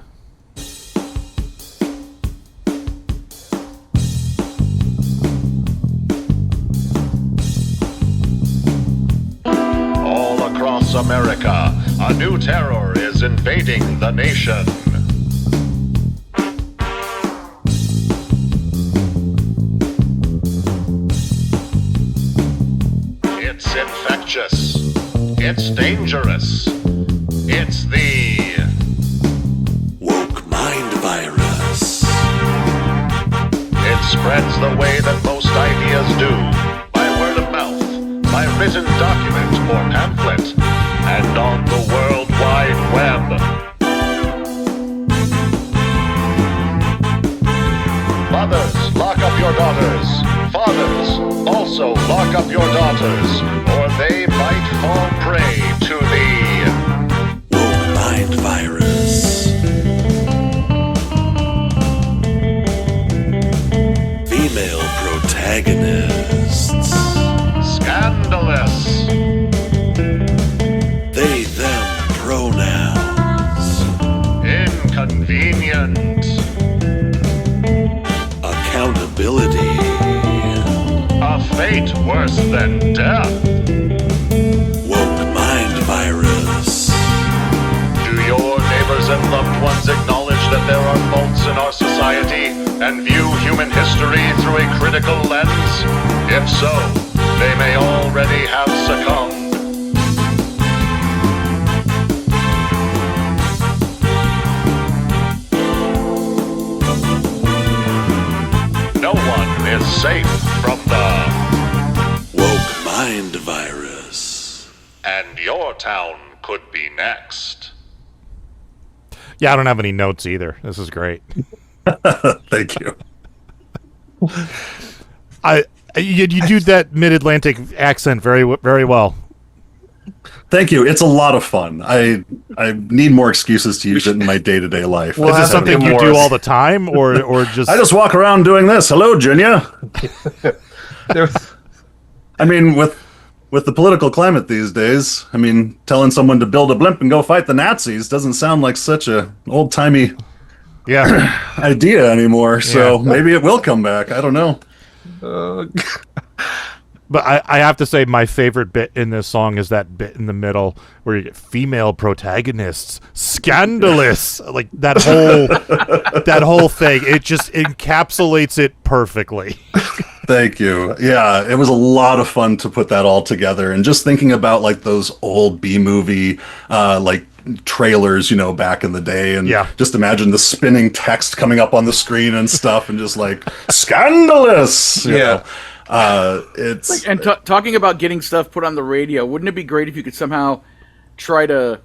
All across America, a new terror is invading the nation. It's infectious. It's dangerous. It's the woke mind virus. It spreads the way that most ideas do, by word of mouth, by written document or pamphlet, and on the World Wide Web. Mothers, lock up your daughters. Fathers, also lock up your daughters, or they might fall prey to the woke mind virus. Female protagonists. Scandalous. They, them pronouns. Inconvenient. Accountability. A fate worse than death. Woke mind virus. Do your neighbors and loved ones acknowledge that there are faults in our society and view human history through a critical lens? If so, they may already have succumbed. No one is safe from the woke mind virus. And your town could be next. Yeah, I don't have any notes either. This is great. Thank you. You do that mid-Atlantic accent very well. Thank you. It's a lot of fun. I need more excuses to use it in my day-to-day life. Is this something you do all the time, or just? I just walk around doing this. Hello, Junior. I mean, with the political climate these days, I mean, telling someone to build a blimp and go fight the Nazis doesn't sound like such a old-timey idea anymore. So maybe it will come back. I don't know. But I have to say my favorite bit in this song is that bit in the middle where you get female protagonists, scandalous, like that whole thing. It just encapsulates it perfectly. Thank you. Yeah, it was a lot of fun to put that all together, and just thinking about like those old B-movie like trailers, back in the day, and just imagine the spinning text coming up on the screen and stuff, and just like scandalous. You know? It's talking about getting stuff put on the radio. Wouldn't it be great if you could somehow try to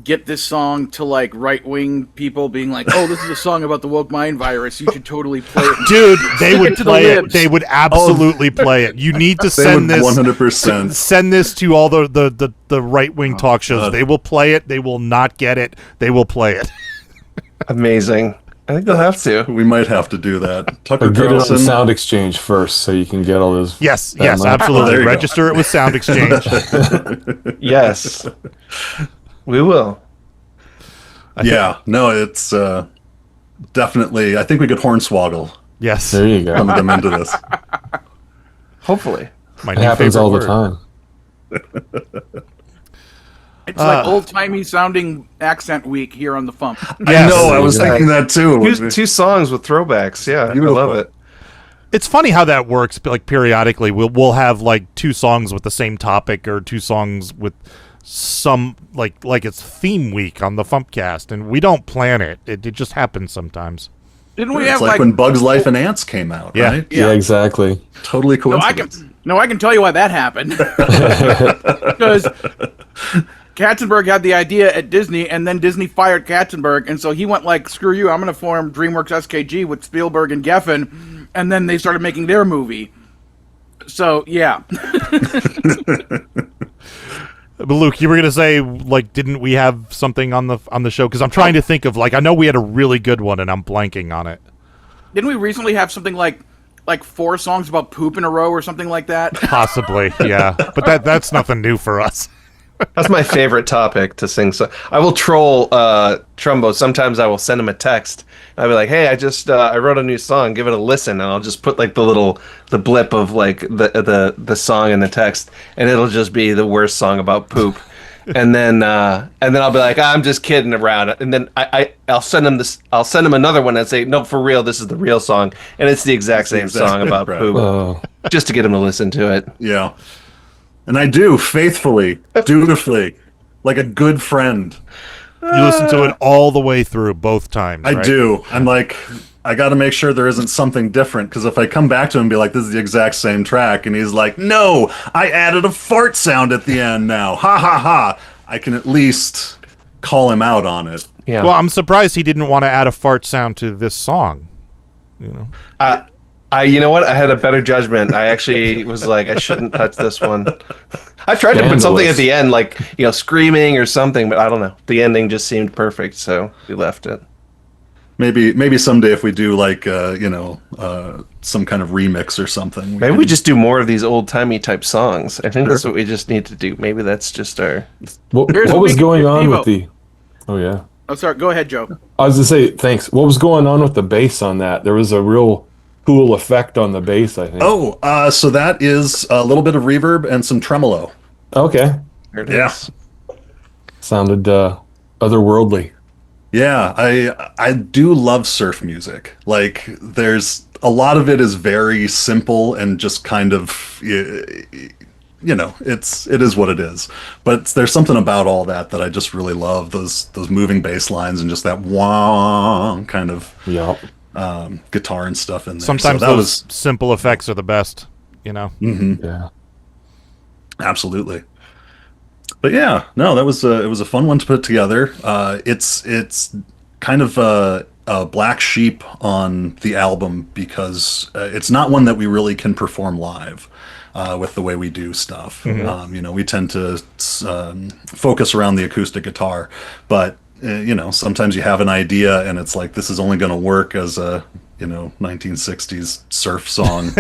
get this song to like right-wing people, being like, "Oh, this is a song about the woke mind virus. You should totally play it." Dude, they would play it. They would absolutely play it. You need to send this 100%. Send this to all the right-wing talk shows. They will play it. They will not get it. They will play it. Amazing. I think they'll have to. We might have to do that. Tucker Or get it on Carlson. Sound Exchange first, so you can get all those. Yes, money. absolutely. Register it with Sound Exchange. Yes, we will. It's definitely. I think we could Hornswaggle Yes, There you go. some of them into this. Hopefully. my It new happens favorite all word. the time. It's like old-timey sounding accent week here on the FuMP. I know. I was thinking that too. Two songs with throwbacks. Yeah, Beautiful. I love it. It's funny how that works. But like periodically, we'll have like two songs with the same topic, or two songs with some like it's theme week on the FuMPCast, and we don't plan it. It just happens sometimes. Didn't we It's have like when Bugs Life and Ants came out, Yeah. right? Yeah, exactly. Totally No, coincidence. I can tell you why that happened. Because Katzenberg had the idea at Disney, and then Disney fired Katzenberg, and so he went like, "Screw you! I'm going to form DreamWorks SKG with Spielberg and Geffen," and then they started making their movie. So yeah, But Luke, you were gonna say like, didn't we have something on the show? Because I'm trying to think of like, I know we had a really good one, and I'm blanking on it. didn't we recently have something like 4 songs about poop in a row or something like that? Possibly, yeah. But that's nothing new for us. That's my favorite topic to sing. So I will troll Trumbo. Sometimes I will send him a text. I'll be like, "Hey, I just I wrote a new song. Give it a listen." And I'll just put like the blip of like the song in the text, and it'll just be the worst song about poop. and then I'll be like, "I'm just kidding around." And then I'll send him this. I'll send him another one and say, "No, for real, this is the real song," and it's the exact same song about right. poop, just to get him to listen to it. Yeah. And I do faithfully, dutifully, like a good friend. You listen to it all the way through both times. I right? do. I'm like, I got to make sure there isn't something different, because if I come back to him and be like, "This is the exact same track," and he's like, "No, I added a fart sound at the end now. Ha ha ha." I can at least call him out on it. Yeah. Well, I'm surprised he didn't want to add a fart sound to this song. You know. You know what? I had a better judgment. I actually was like, I shouldn't touch this one. I tried to put something at the end, like, screaming or something, but I don't know. The ending just seemed perfect, so we left it. Maybe someday if we do like some kind of remix or something. Maybe we just do more of these old-timey type songs. I think that's what we just need to do. Maybe that's just our... What Here's was what we can going do, on Devo. with the? Oh yeah. Oh, sorry. Go ahead, Joe. I was gonna say thanks. What was going on with the bass on that? There was a real cool effect on the bass, I think. Oh, so that is a little bit of reverb and some tremolo. Okay. There it Yeah. is. Sounded otherworldly. Yeah, I do love surf music. Like, there's a lot of it is very simple and just kind of, it is what it is. But there's something about all that I just really love. Those moving bass lines and just that wah kind of guitar and stuff in there. Sometimes So that those simple effects are the best. Yeah. Absolutely. But yeah, no, it was a fun one to put together. It's kind of a black sheep on the album because it's not one that we really can perform live. with the way we do stuff. We tend to focus around the acoustic guitar, but sometimes you have an idea and it's like, this is only going to work as a 1960s surf song.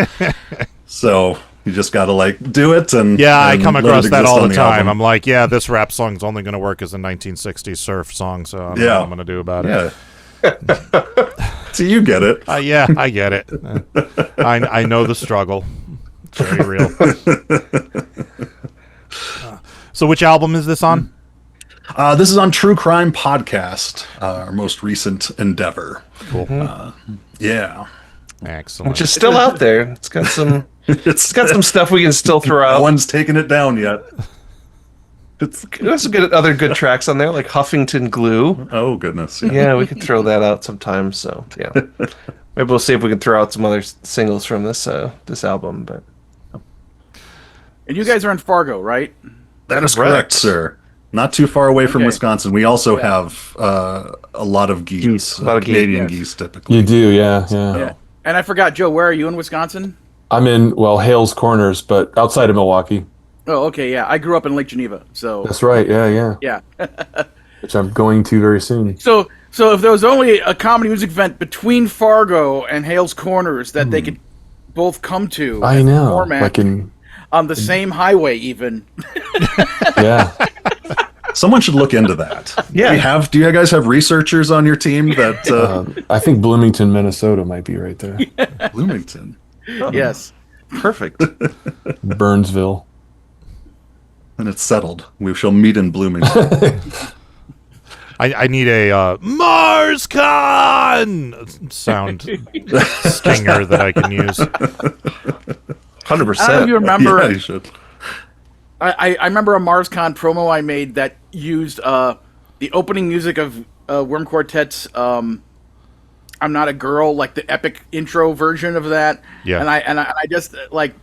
So you just got to do it. And I come across that all the time. album. I'm like, this rap song's only going to work as a 1960s surf song, so I don't know what I'm going to do about it. So you get it. Yeah, I get it. I know the struggle. It's very real. So which album is this on? This is on True Crime Podcast, our most recent endeavor. Cool. Yeah. Excellent. Which is still out there. It's got some some stuff we can still throw out. No one's taken it down yet. There's some other good tracks on there, like Huffington Glue. Oh, goodness. Yeah, we could throw that out sometime. So, yeah. Maybe we'll see if we can throw out some other singles from this album. But And you guys are in Fargo, right? That is correct, sir. Not too far away from Wisconsin. We also have a lot of geese. A lot of Canadian geese, typically. You do, yeah. And I forgot, Joe, where are you in Wisconsin? I'm in, Hales Corners, but outside of Milwaukee. Oh, okay, yeah. I grew up in Lake Geneva, so... That's right, yeah. Yeah. Which I'm going to very soon. So if there was only a comedy music event between Fargo and Hales Corners that they could both come to... I know. Format, on the same highway, even. Yeah. Someone should look into that. Yeah. Do you guys have researchers on your team that... I think Bloomington, Minnesota might be right there. Bloomington. Yes. perfect. Burnsville. And it's settled. We shall meet in Bloomington. I need a MarsCon sound stinger that I can use. 100%. I don't know if you remember... Yeah, you should. I remember a MarsCon promo I made that used the opening music of Worm Quartet's "I'm Not a Girl," like the epic intro version of that. Yeah. And I just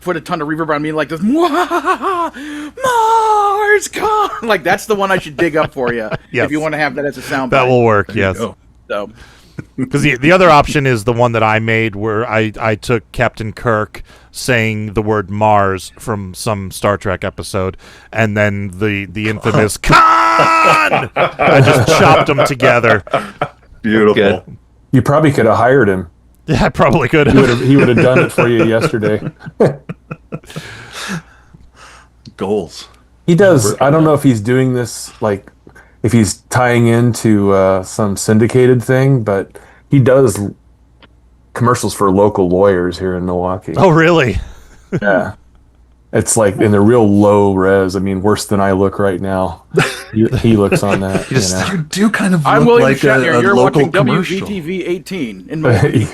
put a ton of reverb on me like this. MarsCon, like that's the one I should dig up for you Yes. if you want to have that as a sound. That bite. will work. Yes. So. Because the other option is the one that I made where I took Captain Kirk saying the word Mars from some Star Trek episode, and then the infamous Khan! I just chopped them together. Beautiful. Good. You probably could have hired him. Yeah, I probably could have. He would have done it for you yesterday. Goals. He does. I don't know if he's doing this, if he's tying into some syndicated thing, but he does commercials for local lawyers here in Milwaukee. Oh, really? Yeah. It's in the real low res. I mean, worse than I look right now. He looks on that. You do kind of I'm look William like Shatner. a You're local watching commercial. WVTV 18 in Milwaukee.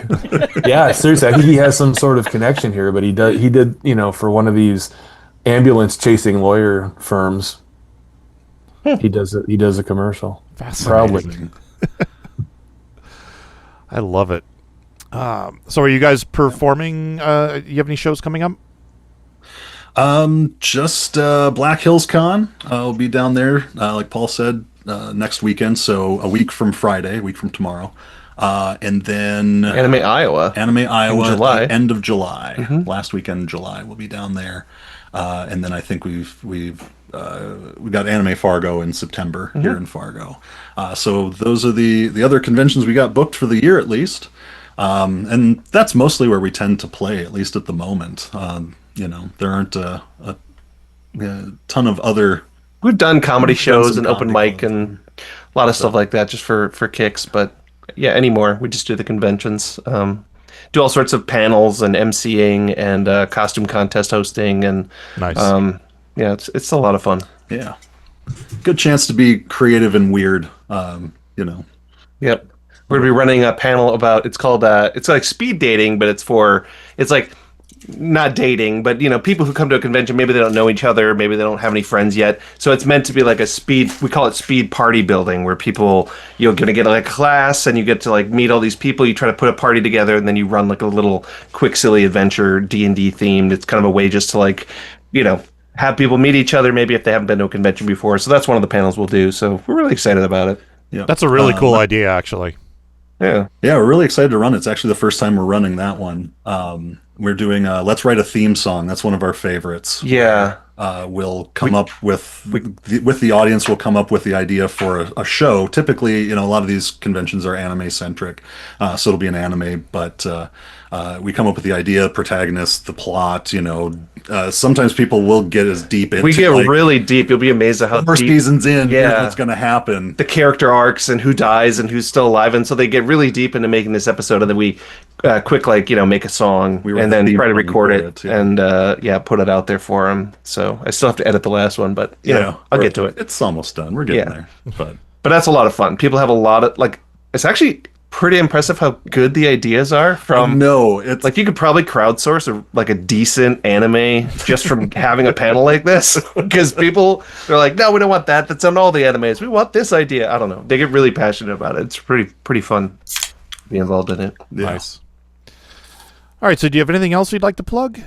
Yeah, seriously. I think he has some sort of connection here, but he did, for one of these ambulance chasing lawyer firms. He does a commercial. Proudly. I love it. So are you guys performing? You have any shows coming up? Just Black Hills Con. I'll be down there, like Paul said, next weekend. So a week from Friday, a week from tomorrow. And then Anime Iowa. In July. July. End of July. Last weekend in July, we'll be down there. And then I think we got Anime Fargo in September here in Fargo. So those are the other conventions we got booked for the year at least. And that's mostly where we tend to play, at least at the moment. There aren't a ton of other... We've done comedy shows and open comedy mic and a lot of stuff like that just for kicks. But yeah, anymore, we just do the conventions. Do all sorts of panels and MCing and costume contest hosting. And Nice. yeah, it's a lot of fun. Yeah. Good chance to be creative and weird, Yep. We're going to be running a panel about, it's called, it's like speed dating, but it's like not dating, but people who come to a convention, maybe they don't know each other, maybe they don't have any friends yet. So it's meant to be like we call it speed party building, where you're going to get a class and you get to meet all these people. You try to put a party together and then you run a little quick, silly adventure, D&D themed. It's kind of a way just to have people meet each other, maybe if they haven't been to a convention before. So that's one of the panels we'll do. So we're really excited about it. Yeah. That's a really cool idea, actually. Yeah. Yeah, we're really excited to run it. It's actually the first time we're running that one. We're doing Let's Write a Theme Song. That's one of our favorites. Yeah. We'll come up with the audience. We'll come up with the idea for a show. Typically, a lot of these conventions are anime centric, so it'll be an anime. But we come up with the idea, protagonist, the plot. Sometimes people will get as deep into. We get really deep. You'll be amazed at how more deep. Seasons in. Yeah, what's going to happen? The character arcs and who dies and who's still alive, and so they get really deep into making this episode, and then we make a song and then try to record it and put it out there for them. So I still have to edit the last one, but I'll get to it. It's almost done. We're getting there. But that's a lot of fun. People have a lot of it's actually pretty impressive how good the ideas are from. No, it's you could probably crowdsource a decent anime just from having a panel like this, because people are like, no, we don't want that. That's on all the animes. We want this idea. I don't know. They get really passionate about it. It's pretty fun to be involved in it. Yeah. Nice. All right. So, do you have anything else you'd like to plug?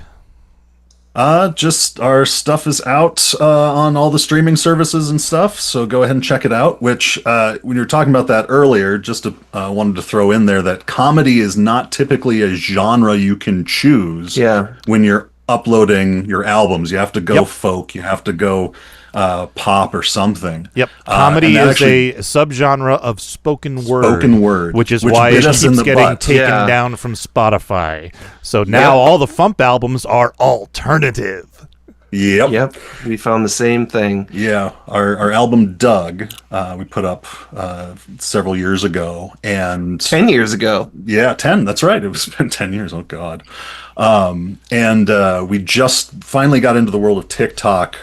Just our stuff is out on all the streaming services and stuff, so go ahead and check it out. Which, when you were talking about that earlier, just wanted to throw in there that comedy is not typically a genre you can choose. Yeah. When you're uploading your albums, you have to go folk, you have to go pop or something. Yep. Comedy is a subgenre of spoken word. Which is why it keeps getting taken down from Spotify. So now all the FuMP albums are alternative. Yep. We found the same thing. Yeah. Our album Doug, we put up several years ago, and 10 years ago. Yeah, 10. That's right. It's been 10 years. Oh God. And we just finally got into the world of TikTok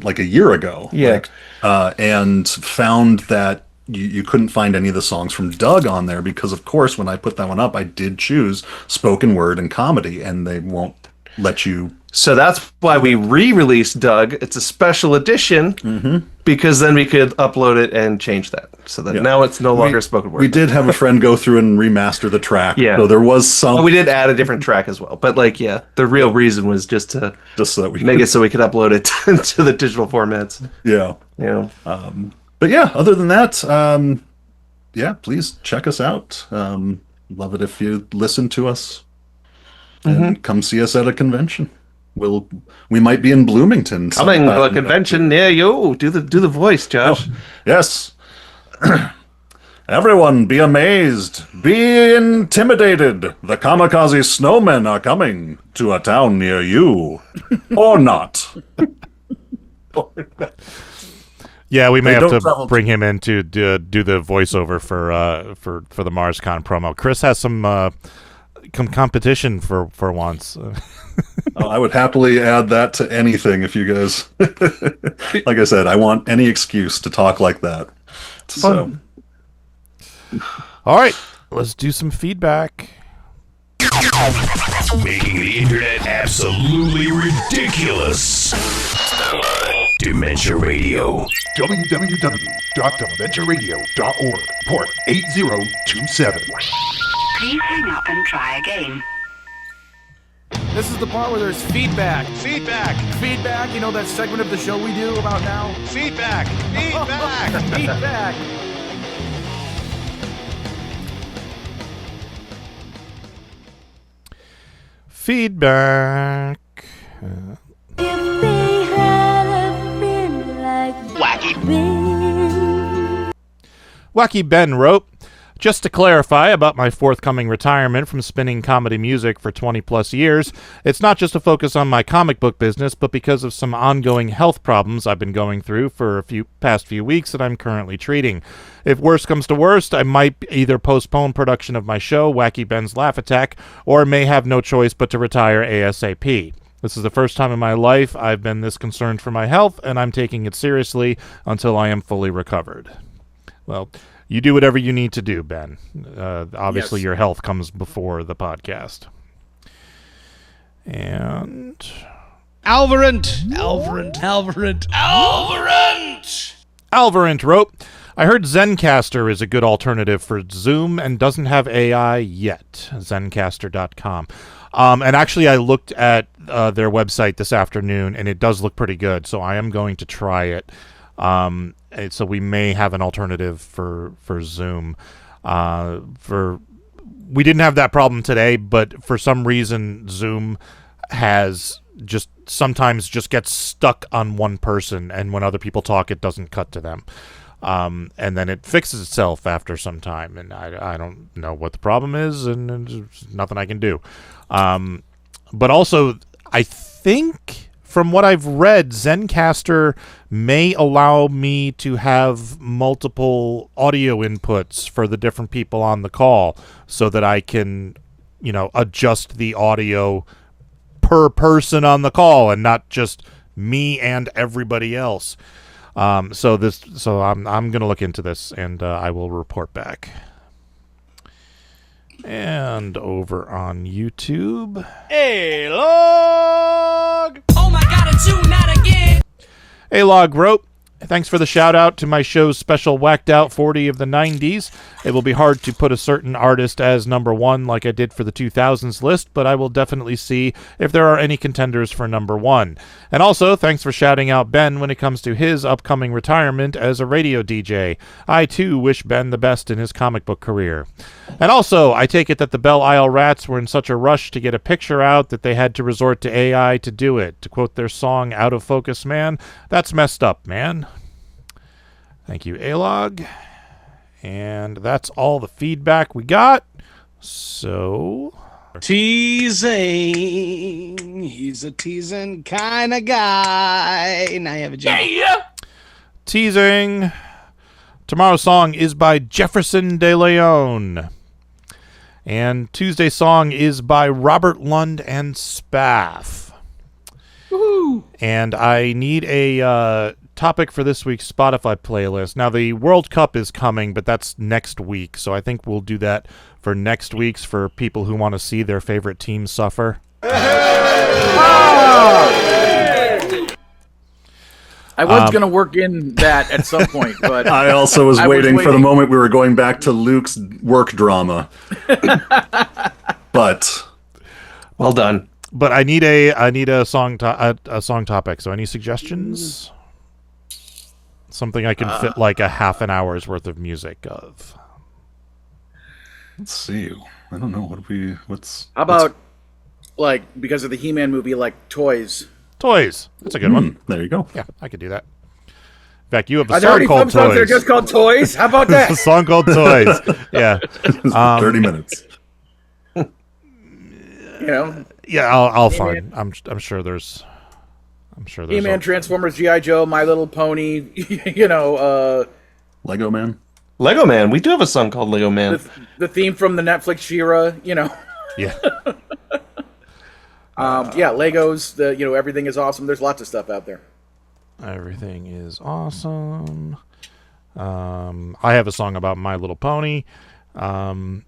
like a year ago. Yeah. And found that you couldn't find any of the songs from Doug on there because, of course, when I put that one up, I did choose spoken word and comedy, and they won't let you. So that's why we re-released Doug. It's a special edition because then we could upload it and change that so that now it's no longer spoken word. We did have a friend go through and remaster the track. Yeah. So there was some. We did add a different track as well. But the real reason was just so that we make it so we could upload it to the digital formats. Yeah. But yeah, other than that, please check us out. Love it if you listen to us and come see us at a convention. We might be in Bloomington. Coming to a convention near you. Do the voice, Josh. Oh, yes. Everyone, be amazed. Be intimidated. The Kamikaze Snowmen are coming to a town near you. Or not. Yeah, we may have to bring him in to do the voiceover for the MarsCon promo. Chris has some competition for once. I would happily add that to anything if you guys. Like I said, I want any excuse to talk like that. It's fun. All right, let's do some feedback. Making the internet absolutely ridiculous. Dementia Radio. www.dementiaradio.org. Port 8027. Please hang up and try again. This is the part where there's feedback. Feedback. You know that segment of the show we do about now? Feedback. Feedback. Feedback. Wacky Ben wrote, just to clarify about my forthcoming retirement from spinning comedy music for 20 plus years, it's not just a focus on my comic book business, but because of some ongoing health problems I've been going through for past few weeks that I'm currently treating. If worst comes to worst, I might either postpone production of my show, Wacky Ben's Laugh Attack, or may have no choice but to retire ASAP. This is the first time in my life I've been this concerned for my health, and I'm taking it seriously until I am fully recovered. Well, you do whatever you need to do, Ben. Obviously, your health comes before the podcast. And Alvarant wrote, I heard Zencastr is a good alternative for Zoom and doesn't have AI yet. Zencastr.com. And actually, I looked at their website this afternoon, and it does look pretty good, so I am going to try it. So we may have an alternative for Zoom. For we didn't have that problem today, but for some reason Zoom has just sometimes just gets stuck on one person, and when other people talk, it doesn't cut to them. And then it fixes itself after some time, and I don't know what the problem is, and there's nothing I can do. But also, I think from what I've read, Zencaster may allow me to have multiple audio inputs for the different people on the call so that I can, adjust the audio per person on the call and not just me and everybody else. So I'm going to look into this, and I will report back. And over on YouTube. Hey, log! Oh my god, it's you, not again! A-Log wrote, thanks for the shout out to my show's special Whacked Out 40 of the 90s. It will be hard to put a certain artist as number one like I did for the 2000s list, but I will definitely see if there are any contenders for number one. And also, thanks for shouting out Ben when it comes to his upcoming retirement as a radio DJ. I too wish Ben the best in his comic book career. And also, I take it that the Belle Isle Rats were in such a rush to get a picture out that they had to resort to AI to do it. To quote their song, Out of Focus Man, that's messed up, man. Thank you, A-Log. And that's all the feedback we got. So... Teasing. He's a teasing kind of guy. Now you have a job. Yeah. Teasing. Tomorrow's song is by Jefferson De Leon. And Tuesday's song is by Robert Lund and Spaff. Woohoo! And I need a topic for this week's Spotify playlist. Now, the World Cup is coming, but that's next week. So I think we'll do that for next week's for people who want to see their favorite team suffer. I was going to work in that at some point, but I also was waiting for the moment we were going back to Luke's work drama. But well done. But I need a song topic. So any suggestions? Something I can fit like a half an hour's worth of music of. Let's see. I don't know How about like because of the He-Man movie, like Toys. Toys. That's a good one. There you go. Yeah, I could do that. In fact, you have a Are there song already called songs out there Toys. just called Toys? How about that? A song called Toys. Yeah. 30 minutes. Yeah, I'll find. I'm sure there's. He-Man, Transformers, G.I. Joe, My Little Pony. Lego Man. Lego Man. We do have a song called Lego Man. The theme from the Netflix She-Ra. Yeah. Legos. Everything is awesome. There's lots of stuff out there. Everything is awesome. I have a song about My Little Pony. Tom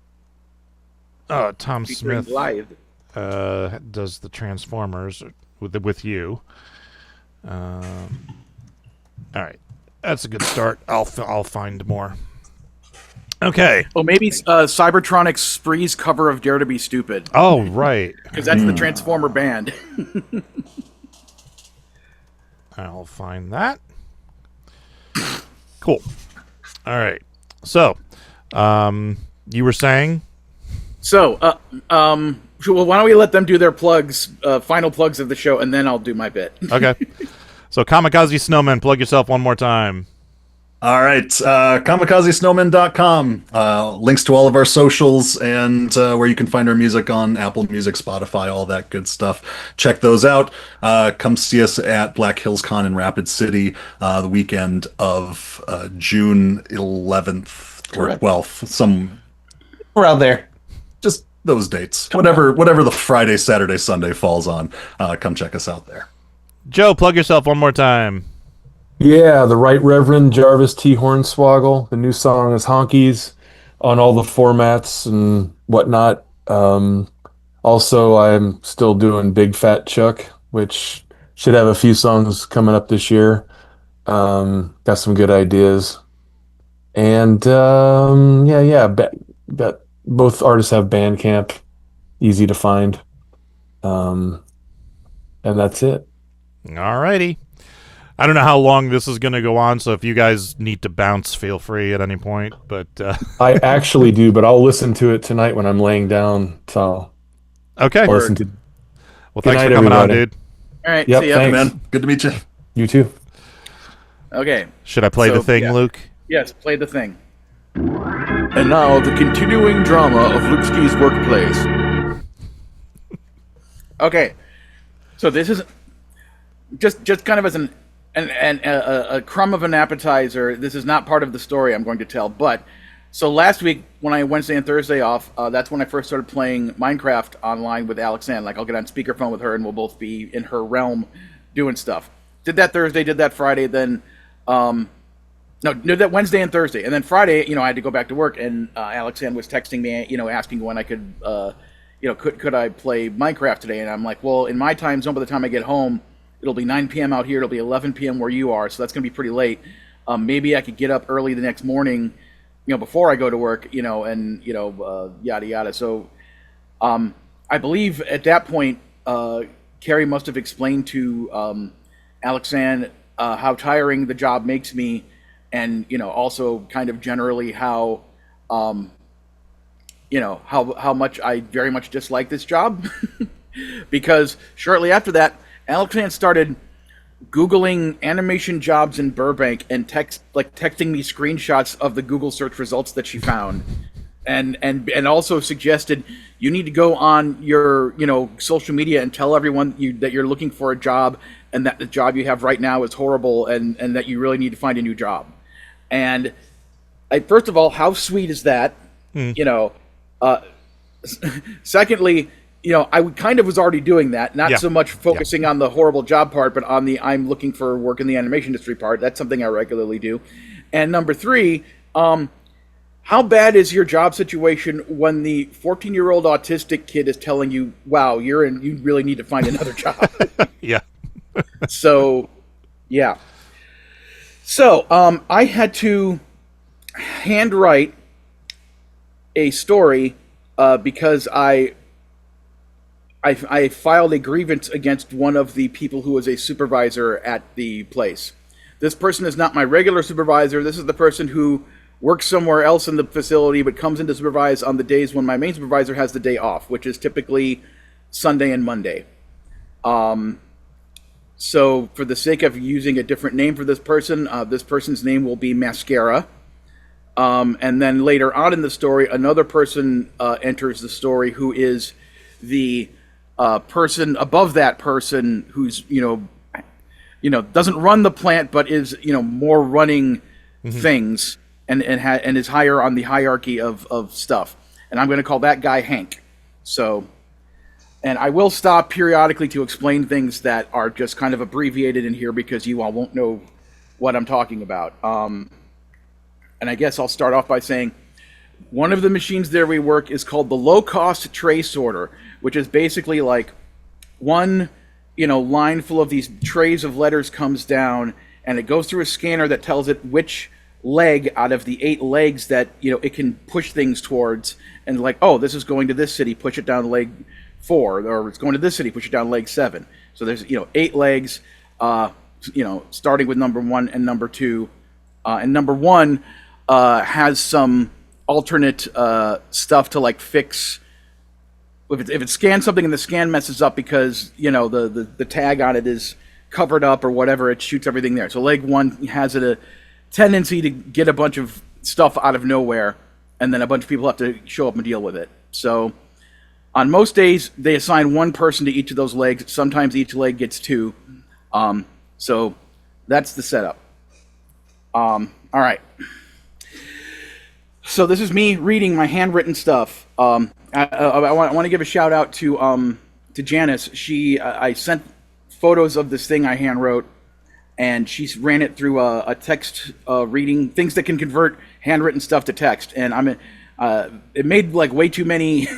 Smith does the Transformers with you. All right, that's a good start. I'll find more. Okay. Well, maybe Cybertronic's Spree's cover of Dare to Be Stupid. Oh, right. Because that's the Transformer band. I'll find that. Cool. All right. So, you were saying? So, well, why don't we let them do their plugs, final plugs of the show, and then I'll do my bit. Okay. So, Kamikaze Snowmen, plug yourself one more time. All right, kamikazesnowmen.com. Links to all of our socials and where you can find our music on Apple Music, Spotify, all that good stuff. Check those out. Come see us at Black Hills Con in Rapid City the weekend of June 11th or 12th, some around there. Just those dates. Whatever the Friday, Saturday, Sunday falls on. Come check us out there. Joe, plug yourself one more time. Yeah, the Right Reverend Jarvis T. Hornswaggle. The new song is Honkies on all the formats and whatnot. Also, I'm still doing Big Fat Chuck, which should have a few songs coming up this year. Got some good ideas. And both artists have Bandcamp, easy to find. And that's it. All righty. I don't know how long this is going to go on, so if you guys need to bounce, feel free at any point. But I actually do, but I'll listen to it tonight when I'm laying down. So okay. I'll listen to. Well, thanks for coming on, dude. All right. Yep, see ya. thanks. Man, good to meet you. You too. Okay. Should I play the thing, Luke? Yes, play the thing. And now the continuing drama of Luke Ski's workplace. Okay, so this is just kind of as a crumb of an appetizer. This is not part of the story I'm going to tell. But so last week when I had Wednesday and Thursday off, that's when I first started playing Minecraft online with Alexanne. Like I'll get on speakerphone with her and we'll both be in her realm doing stuff. Did that Thursday, did that Friday, then did that Wednesday and Thursday, and then Friday, I had to go back to work, and Alexanne was texting me, asking when I could, could I play Minecraft today, and I'm like, well, in my time zone, by the time I get home, it'll be 9 p.m. out here, it'll be 11 p.m. where you are, so that's going to be pretty late. Maybe I could get up early the next morning, before I go to work, and, yada, yada. So I believe at that point, Carrie must have explained to Alexanne how tiring the job makes me, and also kind of generally how how much I very much dislike this job. Because shortly after that, Alexanne started Googling animation jobs in Burbank and texting me screenshots of the Google search results that she found, and also suggested you need to go on your social media and tell everyone that you're looking for a job and that the job you have right now is horrible and that you really need to find a new job. And first of all, how sweet is that? Secondly, I kind of was already doing that, not so much focusing on the horrible job part, but on the I'm looking for work in the animation industry part. That's something I regularly do. And number three, how bad is your job situation when the 14-year-old autistic kid is telling you, wow, you really need to find another job? Yeah. So, yeah. So, I had to handwrite a story because I filed a grievance against one of the people who was a supervisor at the place. This person is not my regular supervisor. This is the person who works somewhere else in the facility but comes in to supervise on the days when my main supervisor has the day off, which is typically Sunday and Monday. So for the sake of using a different name for this person's name will be Mascara. And then later on in the story, another person enters the story who is the person above that person who's, doesn't run the plant, but is, more running things and is higher on the hierarchy of stuff. And I'm going to call that guy Hank. So... And I will stop periodically to explain things that are just kind of abbreviated in here because you all won't know what I'm talking about. And I guess I'll start off by saying one of the machines there we work is called the low-cost tray sorter, which is basically like one, line full of these trays of letters comes down, and it goes through a scanner that tells it which leg out of the 8 legs that, it can push things towards. And like, oh, this is going to this city, push it down leg 4, or it's going to this city, push it down leg 7. So there's 8 legs, starting with number 1 and number 2, and number 1 has some alternate stuff to like fix. If it scans something and the scan messes up because the tag on it is covered up or whatever, it shoots everything there. So leg 1 has a tendency to get a bunch of stuff out of nowhere, and then a bunch of people have to show up and deal with it. So on most days, they assign one person to each of those legs. Sometimes each leg gets 2. So that's the setup. All right. So this is me reading my handwritten stuff. I want to give a shout out to Janice. I sent photos of this thing I handwrote, and she ran it through a text reading, things that can convert handwritten stuff to text. And it made like way too many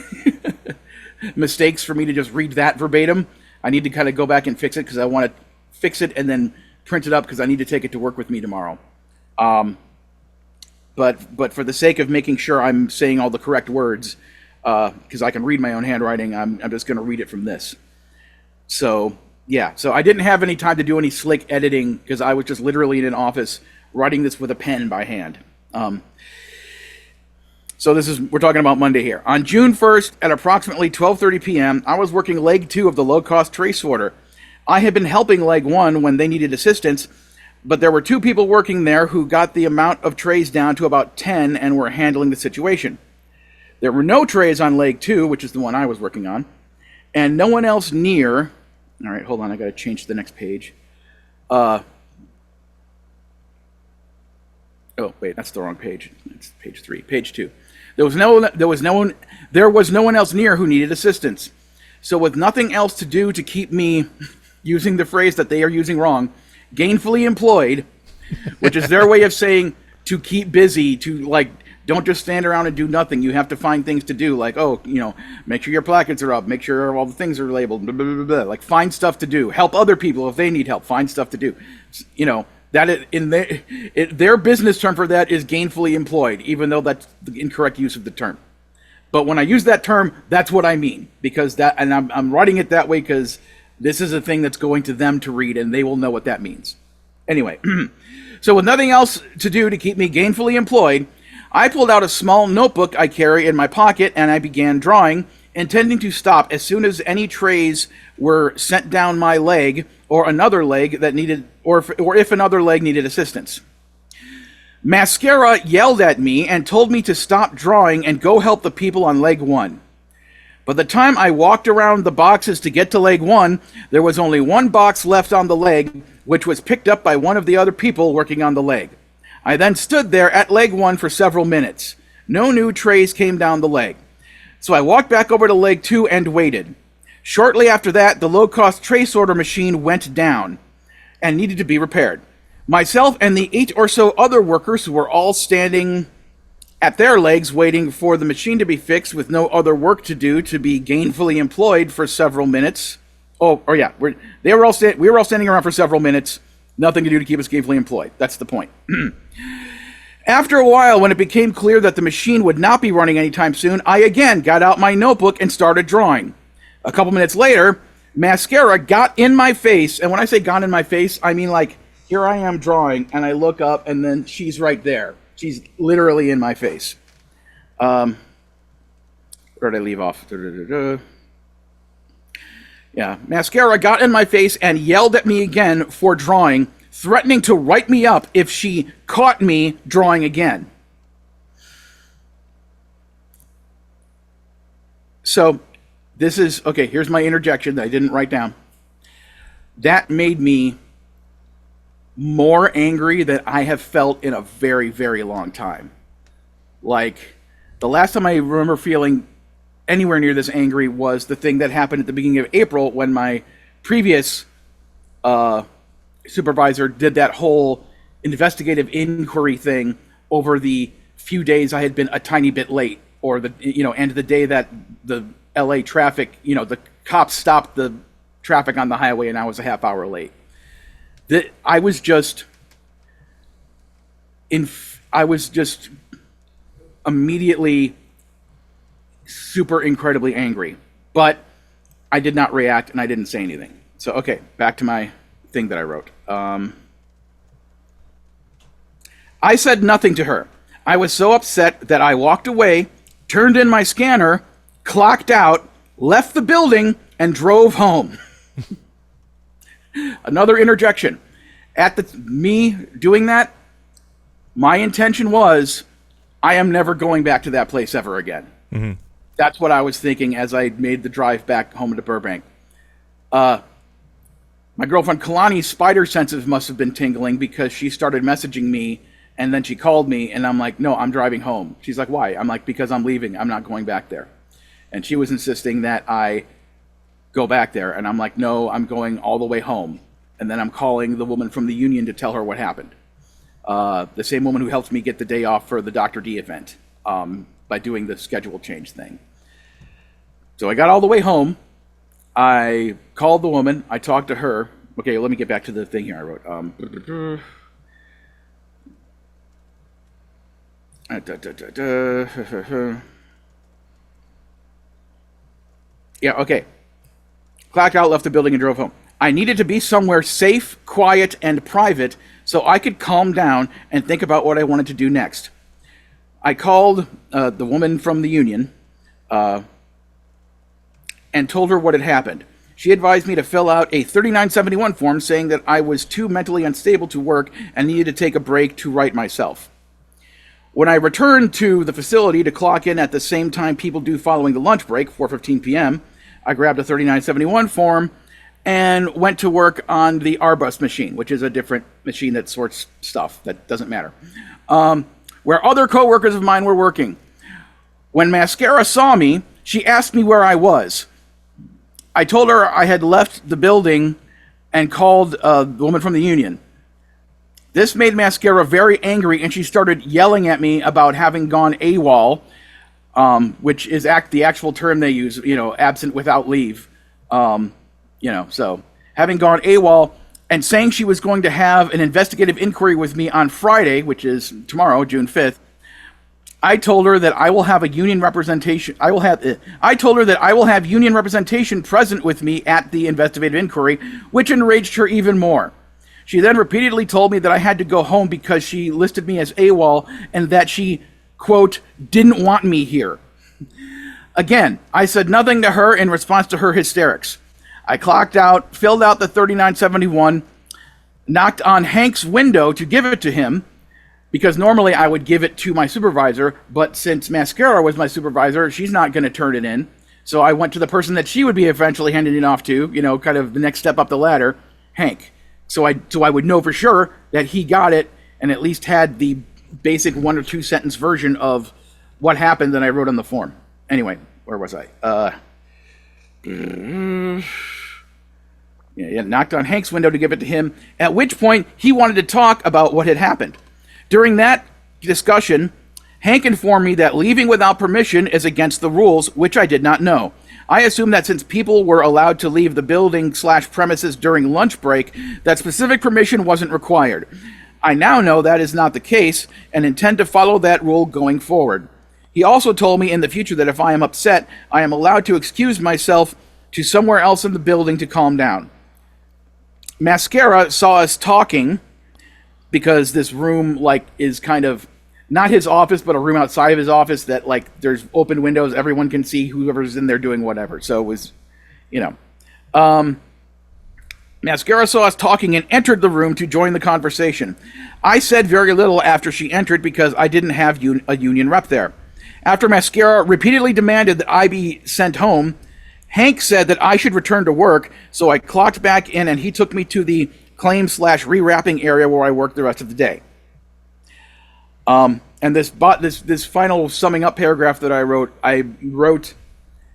mistakes for me to just read that verbatim. I need to kind of go back and fix it because I want to fix it and then print it up because I need to take it to work with me tomorrow. But for the sake of making sure I'm saying all the correct words, because I can read my own handwriting, I'm just going to read it from this. So Yeah, so I didn't have any time to do any slick editing because I was just literally in an office writing this with a pen by hand. So we're talking about Monday here. On June 1st at approximately 12:30 p.m., I was working leg 2 of the low-cost tray sorter. I had been helping leg 1 when they needed assistance, but there were 2 people working there who got the amount of trays down to about 10 and were handling the situation. There were no trays on leg 2, which is the one I was working on, and no one else near. All right, hold on, I got to change to the next page. Oh, wait, that's the wrong page. It's page 3. Page 2. There was no one else near who needed assistance. So with nothing else to do to keep me, using the phrase that they are using wrong, gainfully employed, which is their way of saying to keep busy, to like, don't just stand around and do nothing. You have to find things to do, like, make sure your placards are up, make sure all the things are labeled, blah, blah, blah, blah. Like, find stuff to do. Help other people if they need help. Find stuff to do. Their business term for that is gainfully employed, even though that's the incorrect use of the term. But when I use that term, that's what I mean, because I'm writing it that way because this is a thing that's going to them to read, and they will know what that means. Anyway, so with nothing else to do to keep me gainfully employed, I pulled out a small notebook I carry in my pocket, and I began drawing, intending to stop as soon as any trays were sent down my leg or another leg that needed, or if another leg needed assistance. Mascara yelled at me and told me to stop drawing and go help the people on leg 1. By the time I walked around the boxes to get to leg 1, there was only one box left on the leg, which was picked up by one of the other people working on the leg. I then stood there at leg 1 for several minutes. No new trays came down the leg. So I walked back over to leg 2 and waited. Shortly after that, the low-cost tray sorter machine went down and needed to be repaired. Myself and the 8 or so other workers who were all standing at their legs waiting for the machine to be fixed with no other work to do to be gainfully employed for several minutes. We were all standing around for several minutes, nothing to do to keep us gainfully employed. That's the point. After a while, when it became clear that the machine would not be running anytime soon, I again got out my notebook and started drawing. A couple minutes later, mascara got in my face, and when I say got in my face, I mean like, here I am drawing, and I look up, and then she's right there. She's literally in my face. Where did I leave off? Yeah, mascara got in my face and yelled at me again for drawing, threatening to write me up if she caught me drawing again. So, here's my interjection that I didn't write down. That made me more angry than I have felt in a very, very long time. Like, the last time I remember feeling anywhere near this angry was the thing that happened at the beginning of April when my previous supervisor did that whole investigative inquiry thing over the few days I had been a tiny bit late, or and the day that the LA traffic, the cops stopped the traffic on the highway and I was a half hour late. I was just immediately super incredibly angry, but I did not react and I didn't say anything. So, okay, back to my thing that I wrote. I said nothing to her. I was so upset that I walked away, turned in my scanner, clocked out, left the building, and drove home. Another interjection. Me doing that, my intention was, I am never going back to that place ever again. Mm-hmm. That's what I was thinking as I made the drive back home to Burbank. My girlfriend Kalani's spider senses must have been tingling because she started messaging me and then she called me and I'm like, no, I'm driving home. She's like, why? I'm like, because I'm leaving. I'm not going back there. And she was insisting that I go back there. And I'm like, no, I'm going all the way home. And then I'm calling the woman from the union to tell her what happened. The same woman who helped me get the day off for the Dr. D event by doing the schedule change thing. So I got all the way home. I called the woman. I talked to her. Okay, let me get back to the thing here I wrote. Yeah, okay. Clocked out, left the building, and drove home. I needed to be somewhere safe, quiet, and private so I could calm down and think about what I wanted to do next. I called the woman from the union and told her what had happened. She advised me to fill out a 3971 form saying that I was too mentally unstable to work and needed to take a break to right myself. When I returned to the facility to clock in at the same time people do following the lunch break, 4:15 p.m., I grabbed a 3971 form and went to work on the Arbus machine, which is a different machine that sorts stuff. That doesn't matter. Where other coworkers of mine were working. When Mascara saw me, she asked me where I was. I told her I had left the building and called the woman from the union. This made Mascara very angry, and she started yelling at me about having gone AWOL, which is the actual term they use, absent without leave. So having gone AWOL and saying she was going to have an investigative inquiry with me on Friday, which is tomorrow, June 5th. I told her that I will have a union representation. I told her that I will have union representation present with me at the investigative inquiry, which enraged her even more. She then repeatedly told me that I had to go home because she listed me as AWOL and that she, quote, didn't want me here. Again, I said nothing to her in response to her hysterics. I clocked out, filled out the 3971, knocked on Hank's window to give it to him, because normally I would give it to my supervisor, but since Mascara was my supervisor, she's not going to turn it in. So I went to the person that she would be eventually handing it off to, kind of the next step up the ladder, Hank. So I would know for sure that he got it and at least had the basic 1 or 2 sentence version of what happened that I wrote on the form. Anyway, where was I? Knocked on Hank's window to give it to him, at which point he wanted to talk about what had happened. During that discussion, Hank informed me that leaving without permission is against the rules, which I did not know. I assumed that since people were allowed to leave the building/premises during lunch break, that specific permission wasn't required. I now know that is not the case and intend to follow that rule going forward. He also told me in the future that if I am upset, I am allowed to excuse myself to somewhere else in the building to calm down. Mascara saw us talking because this room is kind of not his office, but a room outside of his office that there's open windows, everyone can see whoever's in there doing whatever. So it was, Mascara saw us talking and entered the room to join the conversation. I said very little after she entered because I didn't have a union rep there. After Mascara repeatedly demanded that I be sent home, Hank said that I should return to work, so I clocked back in and he took me to the claim/rewrapping area where I worked the rest of the day. And this final summing up paragraph that I wrote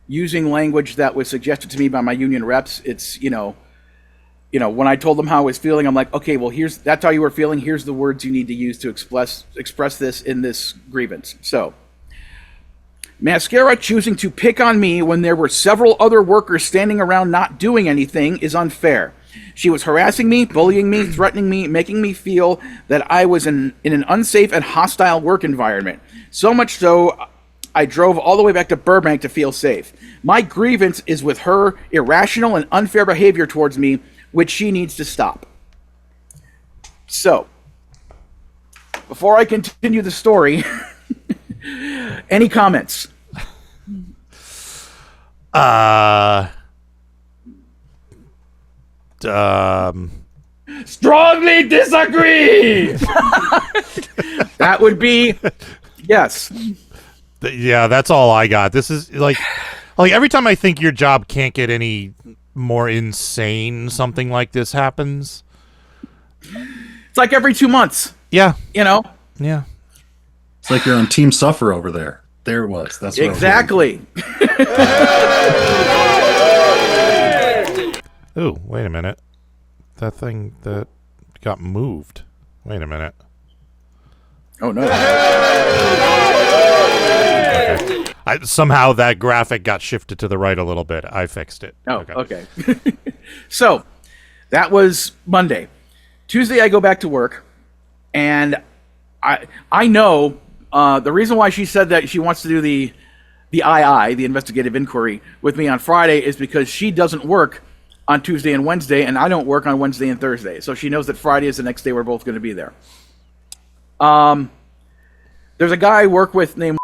using language that was suggested to me by my union reps. It's, when I told them how I was feeling, I'm like, okay, well, that's how you were feeling. Here's the words you need to use to express this in this grievance. So, Mascara choosing to pick on me when there were several other workers standing around not doing anything is unfair. She was harassing me, bullying me, threatening me, making me feel that I was in an unsafe and hostile work environment. So much so, I drove all the way back to Burbank to feel safe. My grievance is with her irrational and unfair behavior towards me, which she needs to stop. So, before I continue the story, any comments? Strongly disagree. That would be yes. Yeah, that's all I got. This is like every time I think your job can't get any more insane, something like this happens. It's like every 2 months. Yeah. Yeah. It's like you're on Team Suffer over there. There it was. That's what exactly. Ooh, wait a minute. That thing that got moved. Wait a minute. Oh, no. Okay. Somehow that graphic got shifted to the right a little bit. I fixed it. Oh, okay. So, that was Monday. Tuesday, I go back to work, and I know the reason why she said that she wants to do the investigative inquiry, with me on Friday is because she doesn't work on Tuesday and Wednesday, and I don't work on Wednesday and Thursday. So she knows that Friday is the next day we're both going to be there. There's a guy I work with named...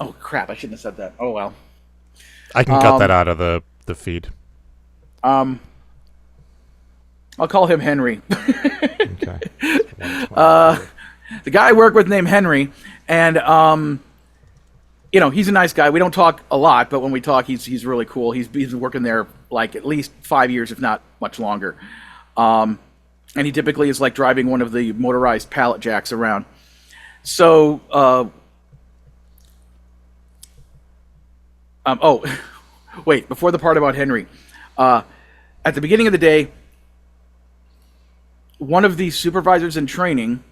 Oh, crap, I shouldn't have said that. Oh, well. I can cut that out of the feed. I'll call him Henry. Okay. The guy I work with named Henry, and he's a nice guy. We don't talk a lot, but when we talk, he's really cool. He's been working there like at least 5 years, if not much longer. And he typically is like driving one of the motorized pallet jacks around. So, wait, before the part about Henry, at the beginning of the day, one of the supervisors in training,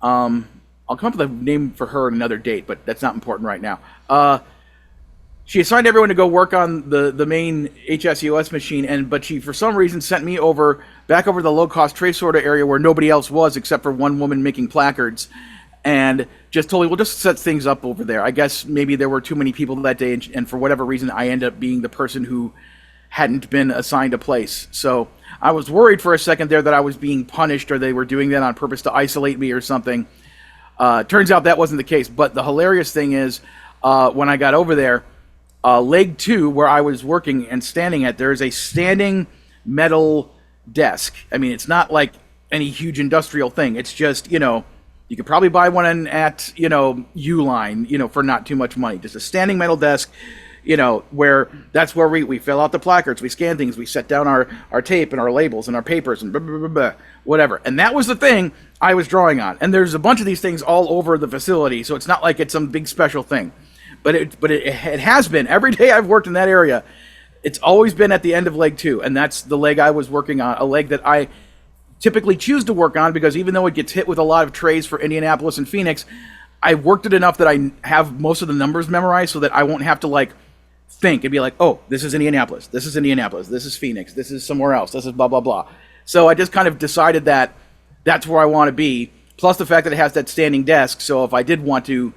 I'll come up with a name for her in another date, but that's not important right now. She assigned everyone to go work on the main HSUS machine, but she, for some reason, sent me back over the low-cost tray sorter area where nobody else was except for one woman making placards, and just told me, we'll just set things up over there. I guess maybe there were too many people that day, and for whatever reason, I ended up being the person who hadn't been assigned a place. So I was worried for a second there that I was being punished or they were doing that on purpose to isolate me or something. Turns out that wasn't the case. But the hilarious thing is, when I got over there, leg 2, where I was working and standing at, there is a standing metal desk. I mean, it's not like any huge industrial thing. It's just, you could probably buy one at, Uline, for not too much money. Just a standing metal desk, where that's where we fill out the placards, we scan things, we set down our tape and our labels and our papers and blah, blah, blah, blah, whatever. And that was the thing I was drawing on. And there's a bunch of these things all over the facility, so it's not like it's some big special thing. But it has been. Every day I've worked in that area, it's always been at the end of leg 2. And that's the leg I was working on, a leg that I typically choose to work on because even though it gets hit with a lot of trays for Indianapolis and Phoenix, I worked it enough that I have most of the numbers memorized so that I won't have to think and be like, oh, this is Indianapolis, this is Phoenix, this is somewhere else, this is blah, blah, blah. So I just kind of decided that that's where I want to be, plus the fact that it has that standing desk, so if I did want to,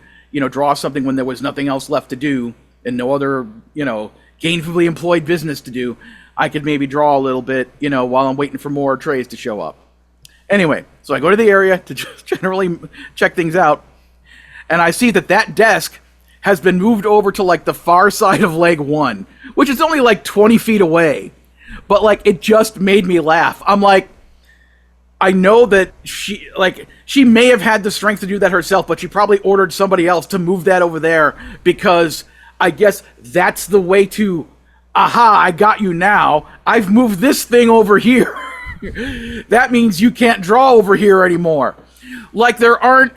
draw something when there was nothing else left to do and no other, gainfully employed business to do, I could maybe draw a little bit, while I'm waiting for more trays to show up. Anyway, so I go to the area to just generally check things out, and I see that desk has been moved over to the far side of leg 1, which is only 20 feet away. But it just made me laugh. I'm like, I know that she may have had the strength to do that herself, but she probably ordered somebody else to move that over there because I guess that's the way to, aha, I got you now. I've moved this thing over here. That means you can't draw over here anymore. There aren't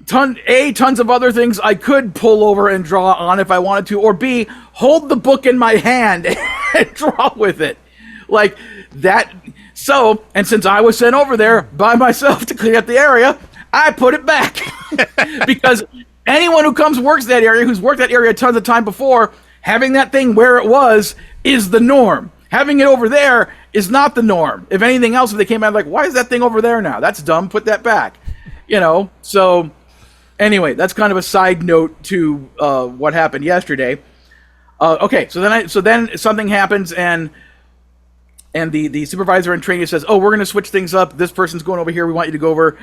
tons of other things I could pull over and draw on if I wanted to, or B, hold the book in my hand and draw with it. That. So, and since I was sent over there by myself to clean up the area, I put it back. Because anyone who works that area, who's worked that area tons of time before, having that thing where it was is the norm. Having it over there is not the norm. If anything else, if they came out why is that thing over there now? That's dumb. Put that back. So anyway, that's kind of a side note to what happened yesterday. Okay, so then something happens and the supervisor in training says, oh, we're going to switch things up. This person's going over here. We want you to go over.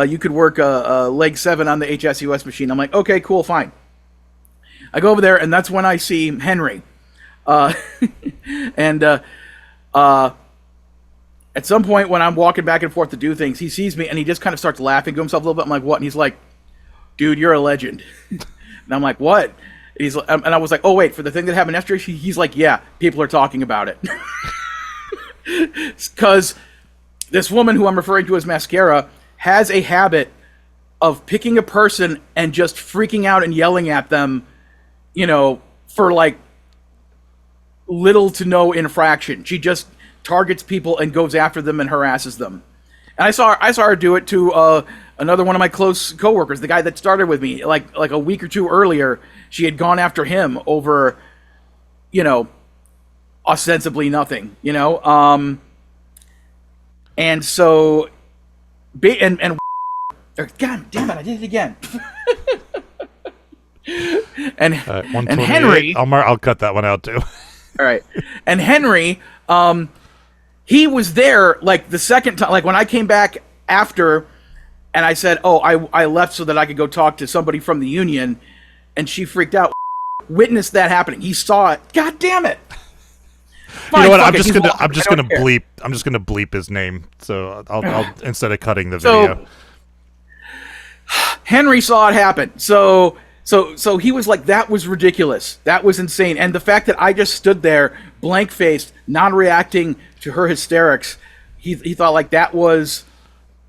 You could work leg 7 on the HSUS machine. I'm like, okay, cool, fine. I go over there, and that's when I see Henry. And at some point when I'm walking back and forth to do things, he sees me, and he just kind of starts laughing to himself a little bit. I'm like, what? And he's like, dude, you're a legend. And I'm like, what? And I was like, oh, wait, for the thing that happened yesterday? He's like, yeah, people are talking about it. Because this woman who I'm referring to as Mascara has a habit of picking a person and just freaking out and yelling at them, for little to no infraction. She just targets people and goes after them and harasses them. And I saw her do it to another one of my close coworkers, the guy that started with me like a week or two earlier. She had gone after him over, ostensibly nothing, and so, and God damn it, I did it again. and Henry, I'll cut that one out too. All right, and Henry He was there like the second time, like when I came back after, and I said, "Oh, I left so that I could go talk to somebody from the union," and she freaked out. Witnessed that happening. He saw it. God damn it! Fine, you know what? I'm just gonna bleep. I'm just gonna bleep his name. So I'll instead of cutting the video. Henry saw it happen. So he was like, "That was ridiculous. That was insane." And the fact that I just stood there, blank faced, non-reacting to her hysterics, he thought like that was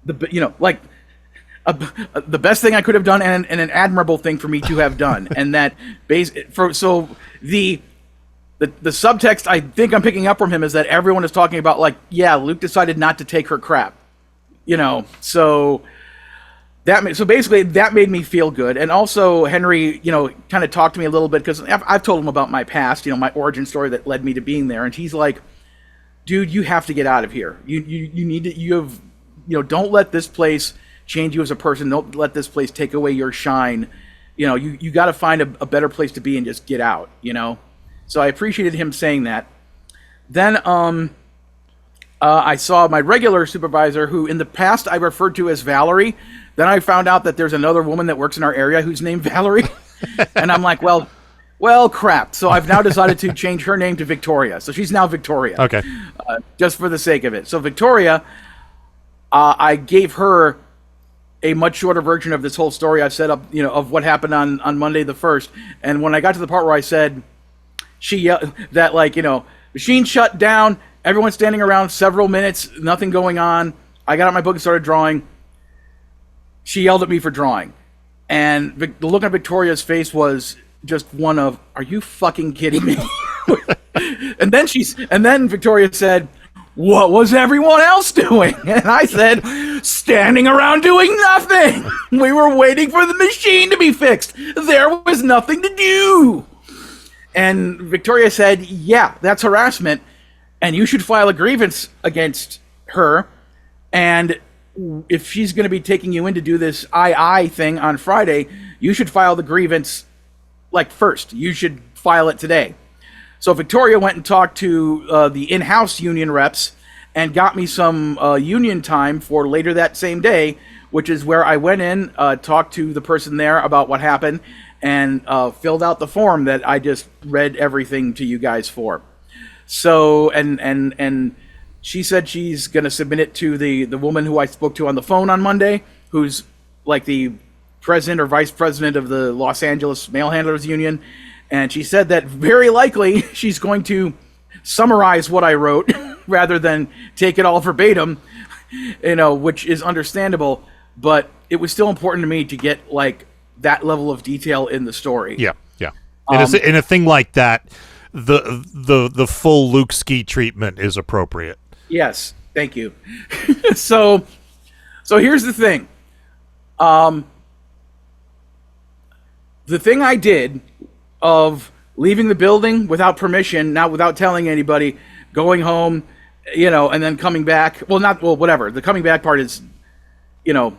the the best thing I could have done, and an admirable thing for me to have done. And that the subtext I think I'm picking up from him is that everyone is talking about like, yeah, Luke decided not to take her crap, so basically that made me feel good. And also Henry, kind of talked to me a little bit because I've told him about my past, my origin story that led me to being there. And he's like, dude, you have to get out of here. You need to, don't let this place change you as a person. Don't let this place take away your shine. You got to find a better place to be and just get out, So I appreciated him saying that. Then I saw my regular supervisor, who in the past I referred to as Valerie. Then I found out that there's another woman that works in our area who's named Valerie. And I'm like, well, crap. So I've now decided to change her name to Victoria. So she's now Victoria. Okay. Just for the sake of it. So Victoria, I gave her a much shorter version of this whole story I've set up, of what happened on Monday the 1st. And when I got to the part where I said she yelled that, machine shut down, everyone standing around several minutes, nothing going on. I got out my book and started drawing. She yelled at me for drawing. And the look on Victoria's face was just one of, are you fucking kidding me? and then Victoria said, what was everyone else doing? And I said, standing around doing nothing. We were waiting for the machine to be fixed. There was nothing to do. And Victoria said, yeah, that's harassment, and you should file a grievance against her. And if she's going to be taking you in to do this II thing on Friday, you should file the grievance first. You should file it today. So Victoria went and talked to the in-house union reps and got me some union time for later that same day, which is where I went in, talked to the person there about what happened, and filled out the form that I just read everything to you guys for. So, and she said she's going to submit it to the woman who I spoke to on the phone on Monday, who's like the president or vice president of the Los Angeles Mail Handlers Union. And she said that very likely she's going to summarize what I wrote rather than take it all verbatim, which is understandable. But it was still important to me to get that level of detail in the story. Yeah. In a thing like that, the full Luke Ski treatment is appropriate. Yes, thank you. So here's the thing. The thing I did of leaving the building without permission, not without telling anybody, going home, and then coming back. Whatever. The coming back part is, the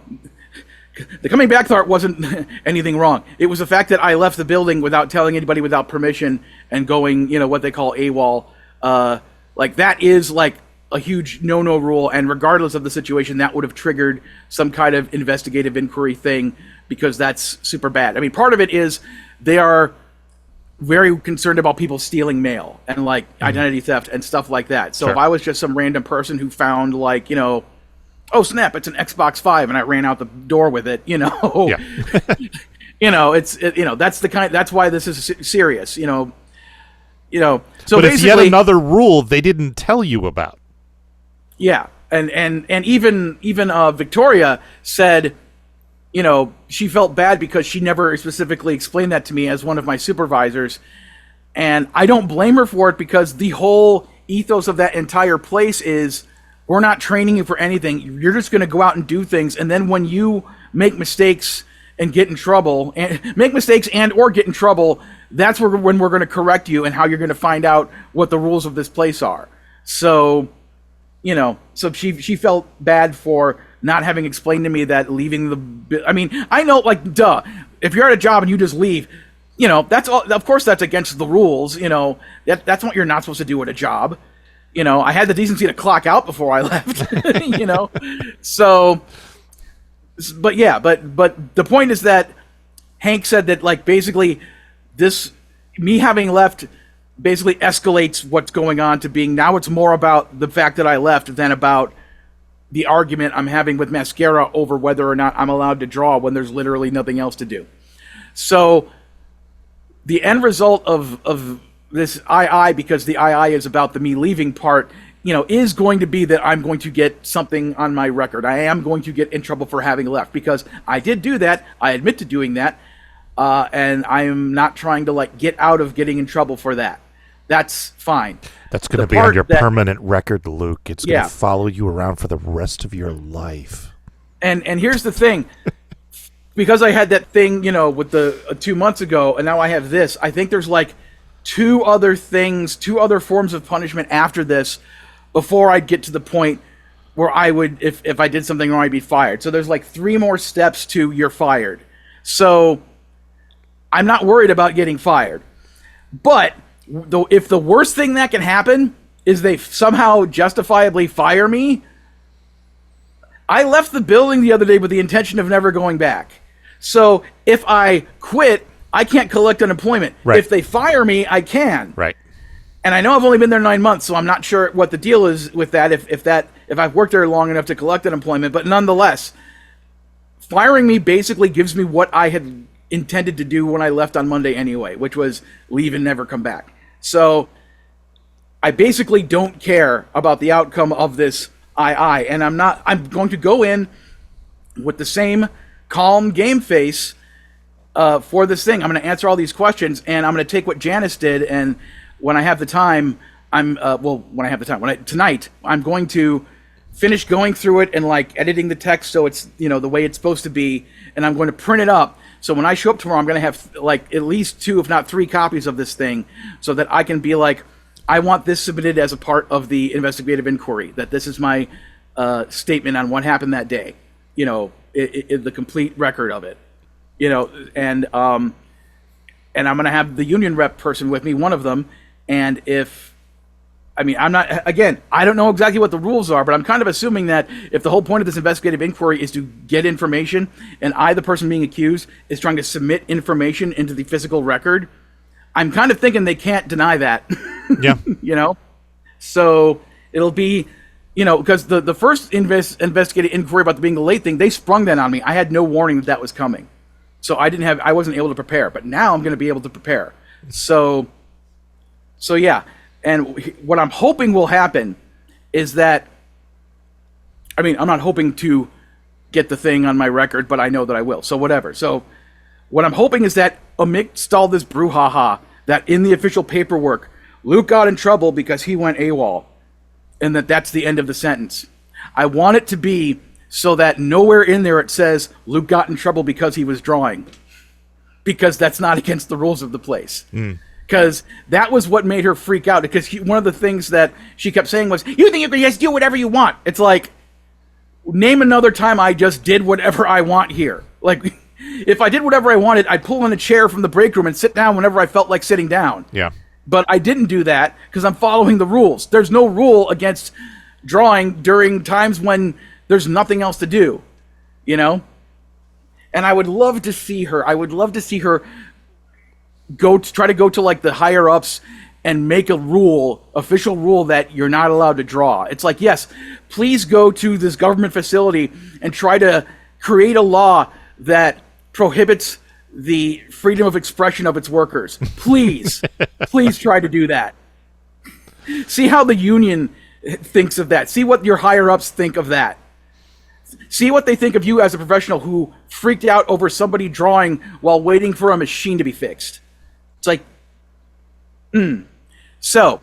coming back part wasn't anything wrong. It was the fact that I left the building without telling anybody, without permission, and going, what they call AWOL. That is a huge no-no rule, and regardless of the situation, that would have triggered some kind of investigative inquiry thing, because that's super bad. I mean, part of it is they are very concerned about people stealing mail and identity theft and stuff like that. So if I was just some random person who found oh snap, it's an Xbox 5 and I ran out the door with it, yeah. That's why this is serious, So but it's yet another rule they didn't tell you about. Yeah, and even Victoria said, she felt bad because she never specifically explained that to me as one of my supervisors. And I don't blame her for it, because the whole ethos of that entire place is, we're not training you for anything. You're just going to go out and do things. And then when you make mistakes and get in trouble, or get in trouble, that's when we're going to correct you and how you're going to find out what the rules of this place are. So, so she felt bad for not having explained to me that leaving I mean, I know, duh. If you're at a job and you just leave, that's all. Of course, that's against the rules. That's what you're not supposed to do at a job. I had the decency to clock out before I left. So, but the point is that Hank said that, like, basically me having left basically escalates what's going on to being, now it's more about the fact that I left than about the argument I'm having with Mascara over whether or not I'm allowed to draw when there's literally nothing else to do. So the end result of this II, because the II is about the me leaving part, is going to be that I'm going to get something on my record. I am going to get in trouble for having left, because I did do that. I admit to doing that. And I am not trying to, like, get out of getting in trouble for that. That's fine. That's going to be on your permanent record, Luke. It's going to follow you around for the rest of your life. And here's the thing. Because I had that thing, with the 2 months ago, and now I have this, I think there's, like, two other forms of punishment after this before I'd get to the point where I would, if I did something wrong, I'd be fired. So there's, like, 3 more steps to you're fired. So I'm not worried about getting fired. But if the worst thing that can happen is they somehow justifiably fire me, I left the building the other day with the intention of never going back. So if I quit, I can't collect unemployment. Right. If they fire me, I can. Right. And I know I've only been there 9 months, so I'm not sure what the deal is with that, if I've worked there long enough to collect unemployment. But nonetheless, firing me basically gives me what I had intended to do when I left on Monday anyway, which was leave and never come back. So I basically don't care about the outcome of this II, and I'm going to go in with the same calm game face for this thing. I'm going to answer all these questions, and I'm going to take what Janice did, and when I have the time, tonight, I'm going to finish going through it and, like, editing the text so it's, the way it's supposed to be, and I'm going to print it up. So when I show up tomorrow, I'm going to have, like, at least 2, if not 3 copies of this thing, so that I can be like, I want this submitted as a part of the investigative inquiry, that this is my statement on what happened that day, the complete record of it, and I'm going to have the union rep person with me, one of them, and I'm not, again, I don't know exactly what the rules are, but I'm kind of assuming that if the whole point of this investigative inquiry is to get information, and I, the person being accused, is trying to submit information into the physical record, I'm kind of thinking they can't deny that. Yeah. So it'll be, because the first investigative inquiry about the being the late thing, they sprung that on me. I had no warning that was coming. So I wasn't able to prepare, but now I'm going to be able to prepare. So yeah. And what I'm hoping will happen is that, I'm not hoping to get the thing on my record, but I know that I will. So whatever. So what I'm hoping is that amidst all this brouhaha, that in the official paperwork, Luke got in trouble because he went AWOL, and that's the end of the sentence. I want it to be so that nowhere in there it says Luke got in trouble because he was drawing, because that's not against the rules of the place. Because that was what made her freak out. Because one of the things that she kept saying was, you think you can just do whatever you want. It's like, name another time I just did whatever I want here. Like, if I did whatever I wanted, I'd pull in a chair from the break room and sit down whenever I felt like sitting down. Yeah. But I didn't do that because I'm following the rules. There's no rule against drawing during times when there's nothing else to do. And I would love to see her. Try to go to, like, the higher ups and make a official rule that you're not allowed to draw. It's like, yes, please go to this government facility and try to create a law that prohibits the freedom of expression of its workers. Please, please try to do that. See how the union thinks of that. See what your higher ups think of that. See what they think of you as a professional who freaked out over somebody drawing while waiting for a machine to be fixed. It's like, So,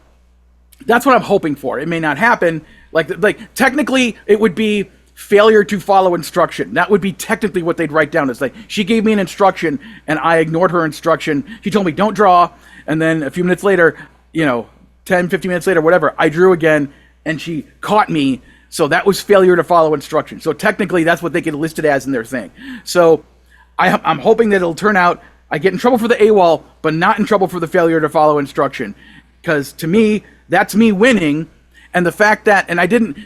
that's what I'm hoping for. It may not happen. Like technically, it would be failure to follow instruction. That would be technically what they'd write down. It's like, she gave me an instruction, and I ignored her instruction. She told me, don't draw. And then a few minutes later, 10, 15 minutes later, whatever, I drew again, and she caught me. So that was failure to follow instruction. So technically, that's what they could list it as in their thing. So I'm hoping that it'll turn out I get in trouble for the AWOL, but not in trouble for the failure to follow instruction. Because to me, that's me winning, And the fact that, and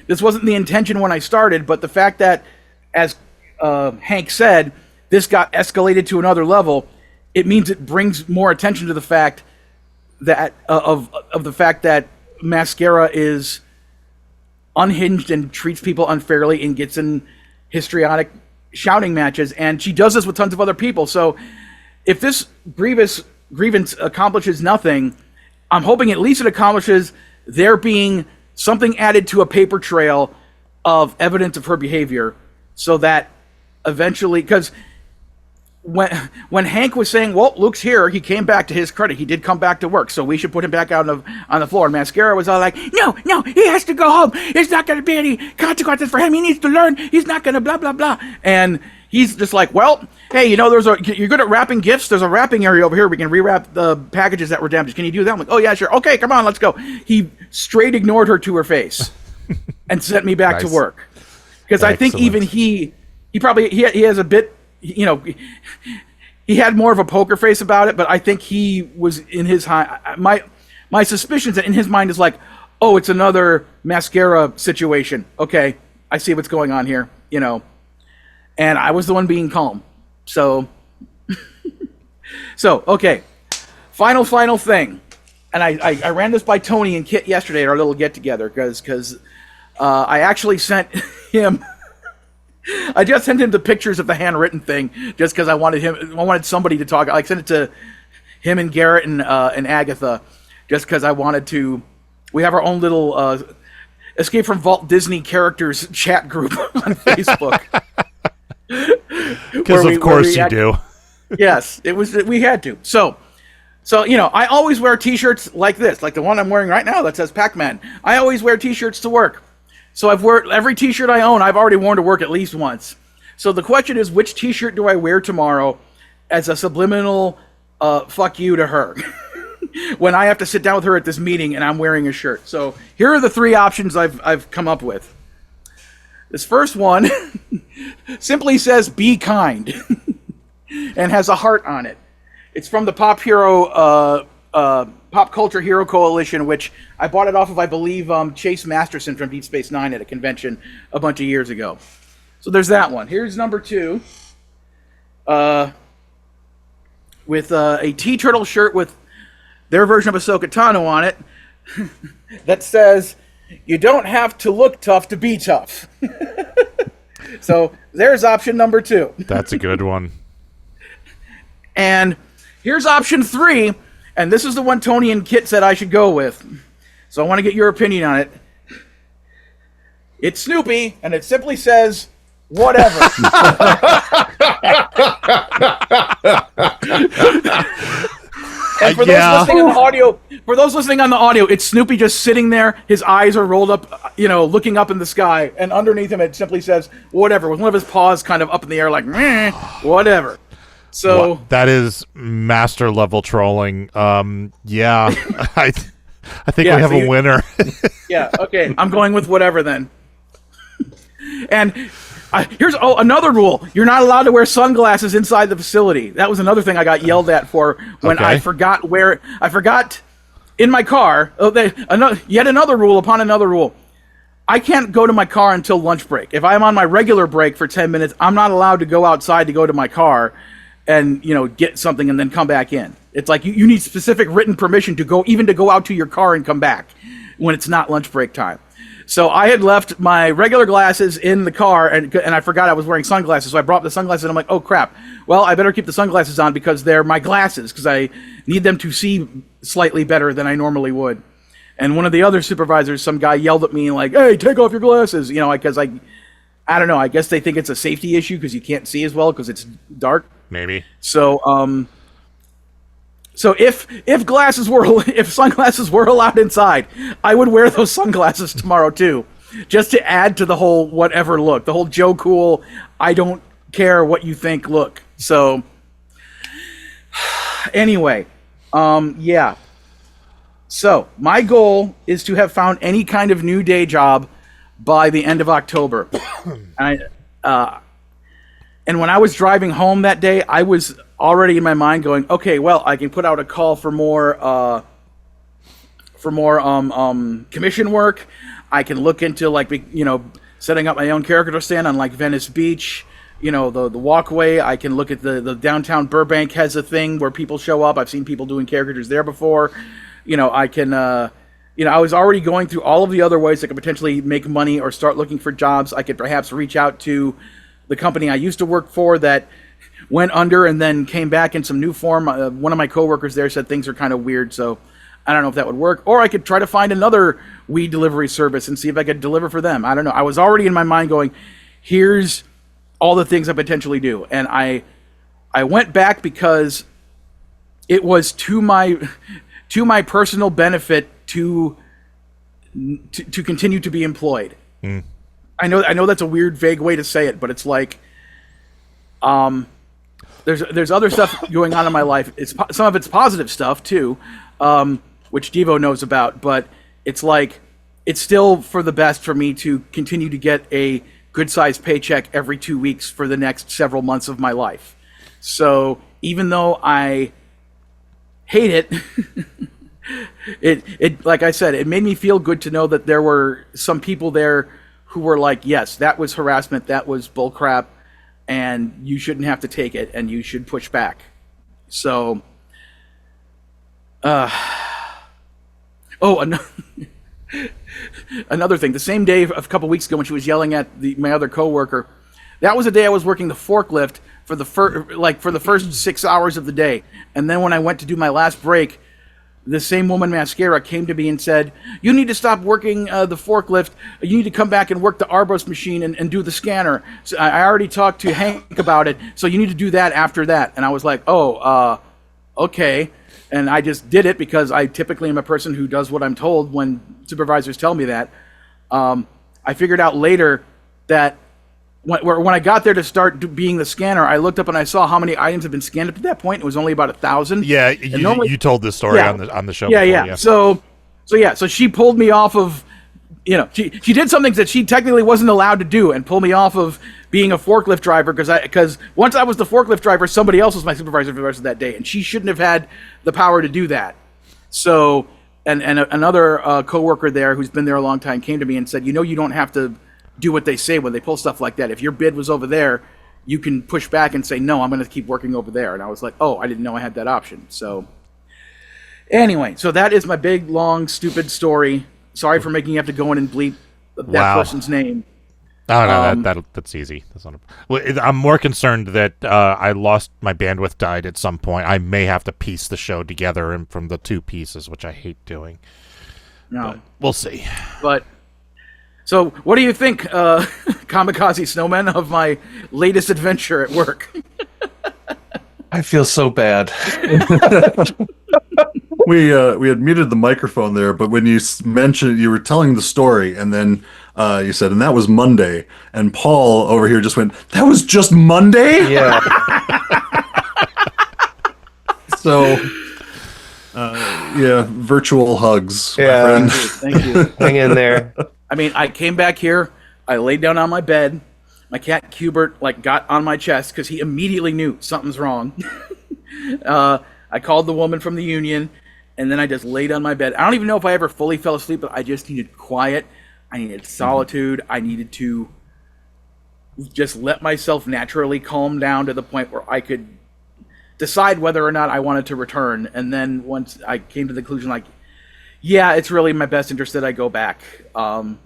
this wasn't the intention when I started, but the fact that, as Hank said, this got escalated to another level, it means it brings more attention to the fact that, of the fact that Mascara is unhinged and treats people unfairly and gets in histrionic shouting matches, and she does this with tons of other people. So if this grievance accomplishes nothing, I'm hoping at least it accomplishes there being something added to a paper trail of evidence of her behavior, so that eventually, because when Hank was saying, well, Luke's here, he came back. To his credit, he did come back to work, so we should put him back out on the floor. And Mascara was all like, no, he has to go home. There's not going to be any consequences for him. He needs to learn. He's not going to blah, blah, blah. And he's just like, well, hey, you're good at wrapping gifts. There's a wrapping area over here. We can rewrap the packages that were damaged. Can you do that? I'm like, oh, yeah, sure. Okay, come on, let's go. He straight ignored her to her face and sent me back to work. Because I think even he has a bit, he had more of a poker face about it, but I think he was in his my suspicions that in his mind is like, oh, it's another Mascara situation. Okay, I see what's going on here, and I was the one being calm. So, okay, final thing, and I ran this by Tony and Kit yesterday at our little get together because I actually sent him. I just sent him the pictures of the handwritten thing just because I wanted somebody to talk. I sent it to him and Garrett and Agatha just because I wanted to. We have our own little Escape from Walt Disney characters chat group on Facebook. Because of course you do. Yes, we had to. So I always wear T-shirts like this, like the one I'm wearing right now that says Pac-Man. I always wear T-shirts to work. So I've worn every T-shirt I own. I've already worn to work at least once. So the question is, which T-shirt do I wear tomorrow as a subliminal fuck you to her when I have to sit down with her at this meeting and I'm wearing a shirt? So here are the three options I've come up with. This first one simply says "Be kind" and has a heart on it. It's from the Pop Culture Hero Coalition, which I bought it off of, I believe, Chase Masterson from Deep Space Nine at a convention a bunch of years ago. So there's that one. Here's number two, with a T-Turtle shirt with their version of Ahsoka Tano on it that says, "You don't have to look tough to be tough." So there's option number two. That's a good one. And here's option three. And this is the one Tony and Kit said I should go with. So I want to get your opinion on it. It's Snoopy, and it simply says, whatever. And for those listening on the audio, it's Snoopy just sitting there. His eyes are rolled up, looking up in the sky. And underneath him, it simply says, whatever, with one of his paws kind of up in the air like, meh, whatever. So that is master level trolling. Yeah, I think we have a winner. Yeah, okay. I'm going with whatever then. And here's another rule: you're not allowed to wear sunglasses inside the facility. That was another thing I got yelled at for when I forgot in my car. Yet another rule upon another rule. I can't go to my car until lunch break. If I'm on my regular break for 10 minutes, I'm not allowed to go outside to go to my car and get something and then come back in. It's like you need specific written permission to go out to your car and come back when it's not lunch break time. So I had left my regular glasses in the car and I forgot I was wearing sunglasses. So I brought the sunglasses and I'm like, oh crap. Well, I better keep the sunglasses on because they're my glasses because I need them to see slightly better than I normally would. And one of the other supervisors, some guy yelled at me like, hey, take off your glasses. Because I don't know. I guess they think it's a safety issue because you can't see as well because it's dark. Maybe. So, if sunglasses were allowed inside, I would wear those sunglasses tomorrow too, just to add to the whole whatever look, the whole Joe Cool, I don't care what you think look. So, anyway, yeah. So my goal is to have found any kind of new day job by the end of October. And when I was driving home that day, I was already in my mind going, okay, well, I can put out a call for more commission work. I can look into like setting up my own caricature stand on like Venice Beach. The walkway. I can look at the downtown Burbank has a thing where people show up. I've seen people doing caricatures there before. I can. I was already going through all of the other ways I could potentially make money or start looking for jobs. I could perhaps reach out to the company I used to work for that went under and then came back in some new form. One of my coworkers there said things are kind of weird, so I don't know if that would work. Or I could try to find another weed delivery service and see if I could deliver for them. I don't know. I was already in my mind going, here's all the things I potentially do. And I went back because it was to my personal benefit to continue to be employed. Mm. I know that's a weird, vague way to say it, but it's like, there's other stuff going on in my life. Some of it's positive stuff too, which Devo knows about, but it's like, it's still for the best for me to continue to get a good-sized paycheck every 2 weeks for the next several months of my life. So even though I hate it, it like I said, it made me feel good to know that there were some people there who were like, yes, that was harassment, that was bullcrap, and you shouldn't have to take it, and you should push back. So, another thing, the same day a couple weeks ago when she was yelling at my other coworker, that was the day I was working the forklift for the first 6 hours of the day. And then when I went to do my last break, the same woman mascara came to me and said, you need to stop working the forklift. You need to come back and work the Arbos machine and do the scanner. So I already talked to Hank about it, so you need to do that after that. And I was like, okay. And I just did it because I typically am a person who does what I'm told when supervisors tell me that. I figured out later that when I got there to start being the scanner, I looked up and I saw how many items had been scanned up to that point. It was only about 1,000. Yeah, you told this story on the show. Yeah, before, yeah. So she pulled me off of, she did some things that she technically wasn't allowed to do and pull me off of being a forklift driver because once I was the forklift driver, somebody else was my supervisor for the rest of that day, and she shouldn't have had the power to do that. So, and another coworker there who's been there a long time came to me and said, you don't have to do what they say when they pull stuff like that. If your bid was over there, you can push back and say, no, I'm going to keep working over there. And I was like, oh, I didn't know I had that option. So anyway, so that is my big, long, stupid story. Sorry for making you have to go in and bleep that person's name. No, that's easy. I'm more concerned that I lost my bandwidth died at some point. I may have to piece the show together and from the two pieces, which I hate doing. No, but we'll see. But so, what do you think, Kamikaze Snowmen, of my latest adventure at work? I feel so bad. We had muted the microphone there, but when you mentioned, you were telling the story, and then you said, and that was Monday, and Paul over here just went, that was just Monday? Yeah. So, virtual hugs, my friend. Thank you. Hang in there. I mean, I came back here, I laid down on my bed, my cat Cubert got on my chest because he immediately knew something's wrong. I called the woman from the union, and then I just laid on my bed. I don't even know if I ever fully fell asleep, but I just needed quiet. I needed solitude. I needed to just let myself naturally calm down to the point where I could decide whether or not I wanted to return. And then once I came to the conclusion, yeah, it's really in my best interest that I go back. So,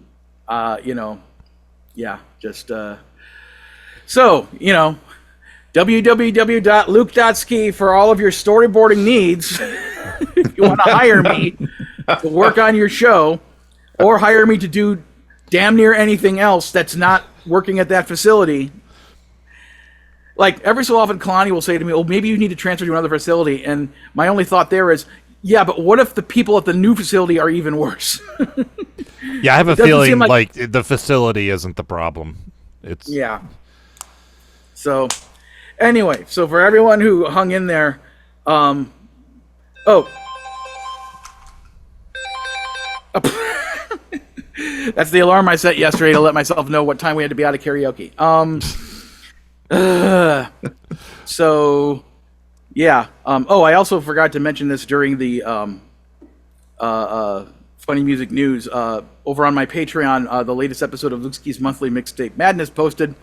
www.luke.ski for all of your storyboarding needs. If you want to hire me to work on your show, or hire me to do damn near anything else that's not working at that facility. Like, every so often, Kalani will say to me, oh, maybe you need to transfer to another facility. And my only thought there is, yeah, but what if the people at the new facility are even worse? Yeah, I have a feeling like the facility isn't the problem. Yeah. So, anyway, so for everyone who hung in there, that's the alarm I set yesterday to let myself know what time we had to be out of karaoke. So, yeah. I also forgot to mention this during the funny music news. Over on my Patreon, the latest episode of Lasik Monthly Mixtape Madness posted,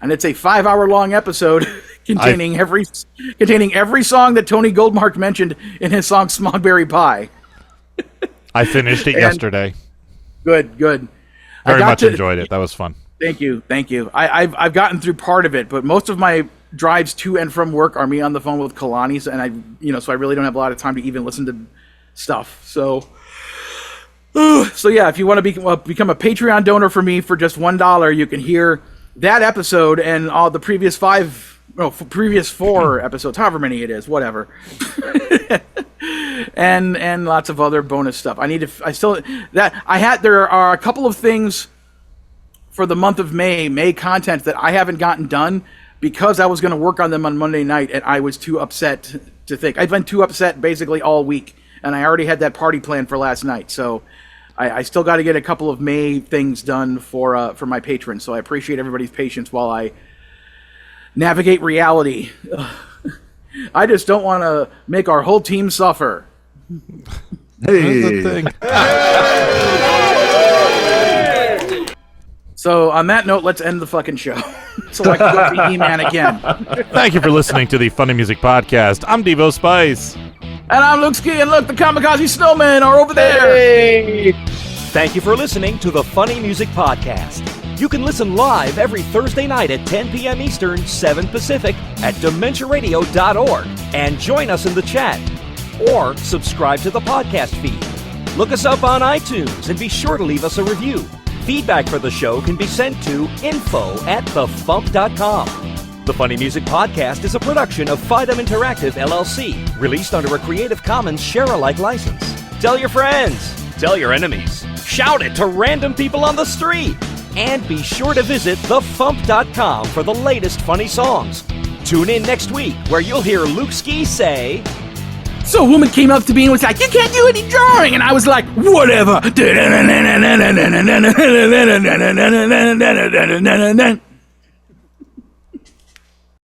and it's a 5-hour-long episode containing every song that Tony Goldmark mentioned in his song "Smogberry Pie." I finished it yesterday. Good. Very much enjoyed it. That was fun. Thank you. I've gotten through part of it, but most of my drives to and from work are me on the phone with Kalani, and so I really don't have a lot of time to even listen to stuff. So yeah, if you want to become a Patreon donor for me for just $1, you can hear that episode and all the previous 4 episodes, however many it is, whatever. and lots of other bonus stuff. There are a couple of things for the month of May content that I haven't gotten done because I was going to work on them on Monday night and I was too upset to think. I've been too upset basically all week, and I already had that party planned for last night. So I still got to get a couple of May things done for my patrons. So I appreciate everybody's patience while I navigate reality. I just don't want to make our whole team suffer. Hey. So on that note, let's end the fucking show. So I can go see He-Man again. Thank you for listening to the Funny Music Podcast. I'm Devo Spice. And I'm Luke Ski, and look, the Kamikaze Snowmen are over there. Hey. Thank you for listening to the Funny Music Podcast. You can listen live every Thursday night at 10 p.m. Eastern, 7 Pacific at DementiaRadio.org and join us in the chat. Or subscribe to the podcast feed. Look us up on iTunes and be sure to leave us a review. Feedback for the show can be sent to info@thefump.com. The Funny Music Podcast is a production of Fidem Interactive, LLC, released under a Creative Commons share-alike license. Tell your friends, tell your enemies, shout it to random people on the street, and be sure to visit thefump.com for the latest funny songs. Tune in next week where you'll hear Luke Ski say... So a woman came up to me and was like, "You can't do any drawing," and I was like, "Whatever."